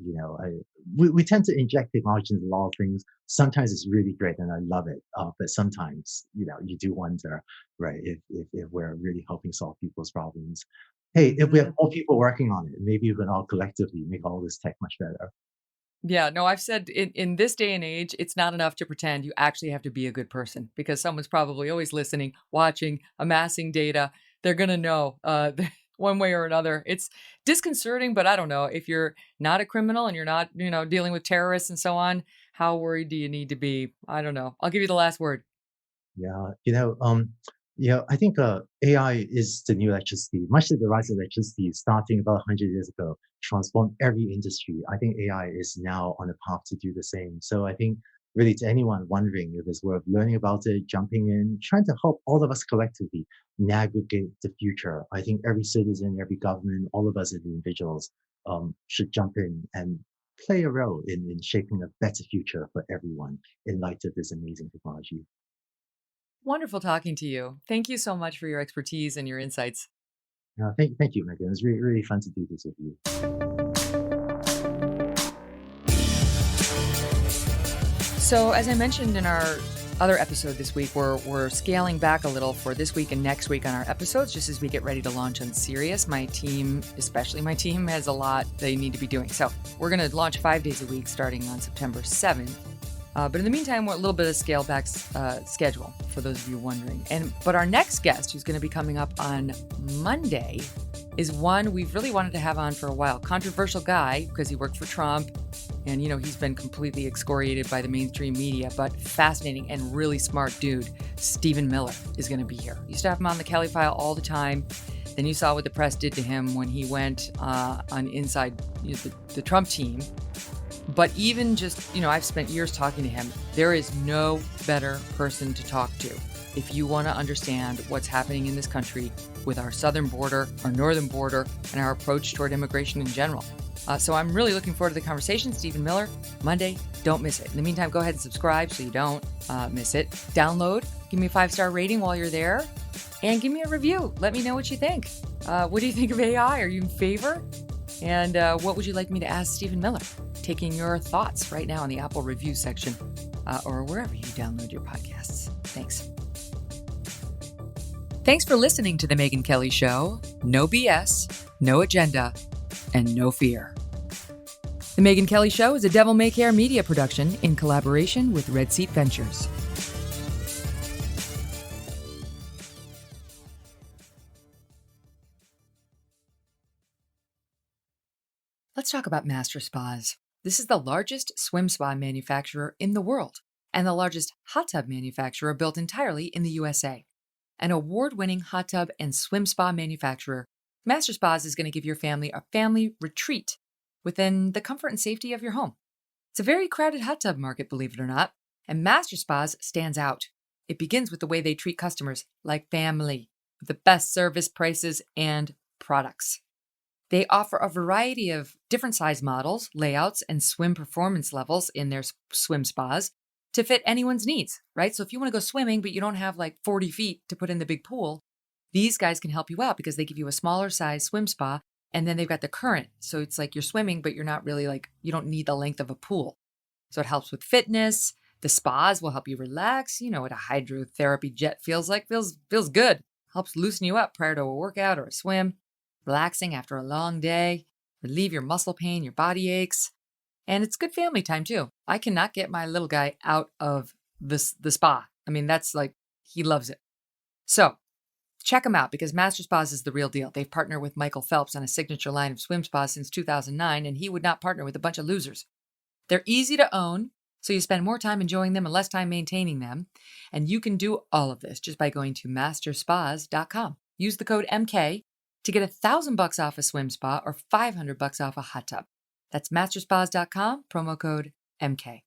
We tend to inject technology into a lot of things. Sometimes it's really great and I love it. But sometimes, you do wonder, right, if we're really helping solve people's problems. Hey, if we have more people working on it, maybe we can all collectively make all this tech much better. Yeah, no, I've said in this day and age, it's not enough to pretend. You actually have to be a good person because someone's probably always listening, watching, amassing data. They're going to know one way or another. It's disconcerting, but I don't know. If you're not a criminal and you're not, dealing with terrorists and so on, how worried do you need to be? I don't know. I'll give you the last word. Yeah, I think AI is the new electricity. Much like the rise of electricity starting about 100 years ago, transformed every industry. I think AI is now on a path to do the same. So I think really to anyone wondering if it's worth learning about it, jumping in, trying to help all of us collectively navigate the future. I think every citizen, every government, all of us as individuals should jump in and play a role in shaping a better future for everyone in light of this amazing technology. Wonderful talking to you. Thank you so much for your expertise and your insights. Thank you, Megyn. It was really, really fun to do this with you. So, as I mentioned in our other episode this week, we're scaling back a little for this week and next week on our episodes, just as we get ready to launch on Sirius. My team, especially my team, has a lot they need to be doing. So we're going to launch 5 days a week starting on September 7th. But in the meantime, we're a little bit of scale back schedule for those of you wondering. But our next guest, who's going to be coming up on Monday, is one we've really wanted to have on for a while. Controversial guy because he worked for Trump, and he's been completely excoriated by the mainstream media. But fascinating and really smart dude, Stephen Miller, is going to be here. Used to have him on the Kelly File all the time. Then you saw what the press did to him when he went on inside the Trump team. But even just, I've spent years talking to him. There is no better person to talk to if you want to understand what's happening in this country with our southern border, our northern border, and our approach toward immigration in general. So I'm really looking forward to the conversation. Stephen Miller, Monday, don't miss it. In the meantime, go ahead and subscribe so you don't miss it. Download, give me a 5-star rating while you're there, and give me a review. Let me know what you think. What do you think of AI? Are you in favor? And what would you like me to ask Stephen Miller? Taking your thoughts right now in the Apple review section or wherever you download your podcasts. Thanks. Thanks for listening to The Megyn Kelly Show. No BS, no agenda, and no fear. The Megyn Kelly Show is a Devil May Care media production in collaboration with Red Seat Ventures. Let's talk about Master Spas. This is the largest swim spa manufacturer in the world and the largest hot tub manufacturer built entirely in the USA. An award-winning hot tub and swim spa manufacturer, Master Spas is going to give your family a family retreat within the comfort and safety of your home. It's a very crowded hot tub market, believe it or not, and Master Spas stands out. It begins with the way they treat customers like family, with the best service, prices, and products. They offer a variety of different size models, layouts, and swim performance levels in their swim spas to fit anyone's needs, right? So if you want to go swimming, but you don't have like 40 feet to put in the big pool, these guys can help you out because they give you a smaller size swim spa, and then they've got the current. So it's like you're swimming, but you're not really like, you don't need the length of a pool. So it helps with fitness. The spas will help you relax. You know what a hydrotherapy jet feels like. Feels good. Helps loosen you up prior to a workout or a swim. Relaxing after a long day. Relieve your muscle pain, your body aches. And it's good family time too. I cannot get my little guy out of the spa. I mean, that's like, he loves it. So check them out because Master Spas is the real deal. They've partnered with Michael Phelps on a signature line of swim spas since 2009, and he would not partner with a bunch of losers. They're easy to own, so you spend more time enjoying them and less time maintaining them. And you can do all of this just by going to masterspas.com. Use the code MK to get $1,000 off a swim spa or $500 off a hot tub. That's masterspas.com, promo code MK.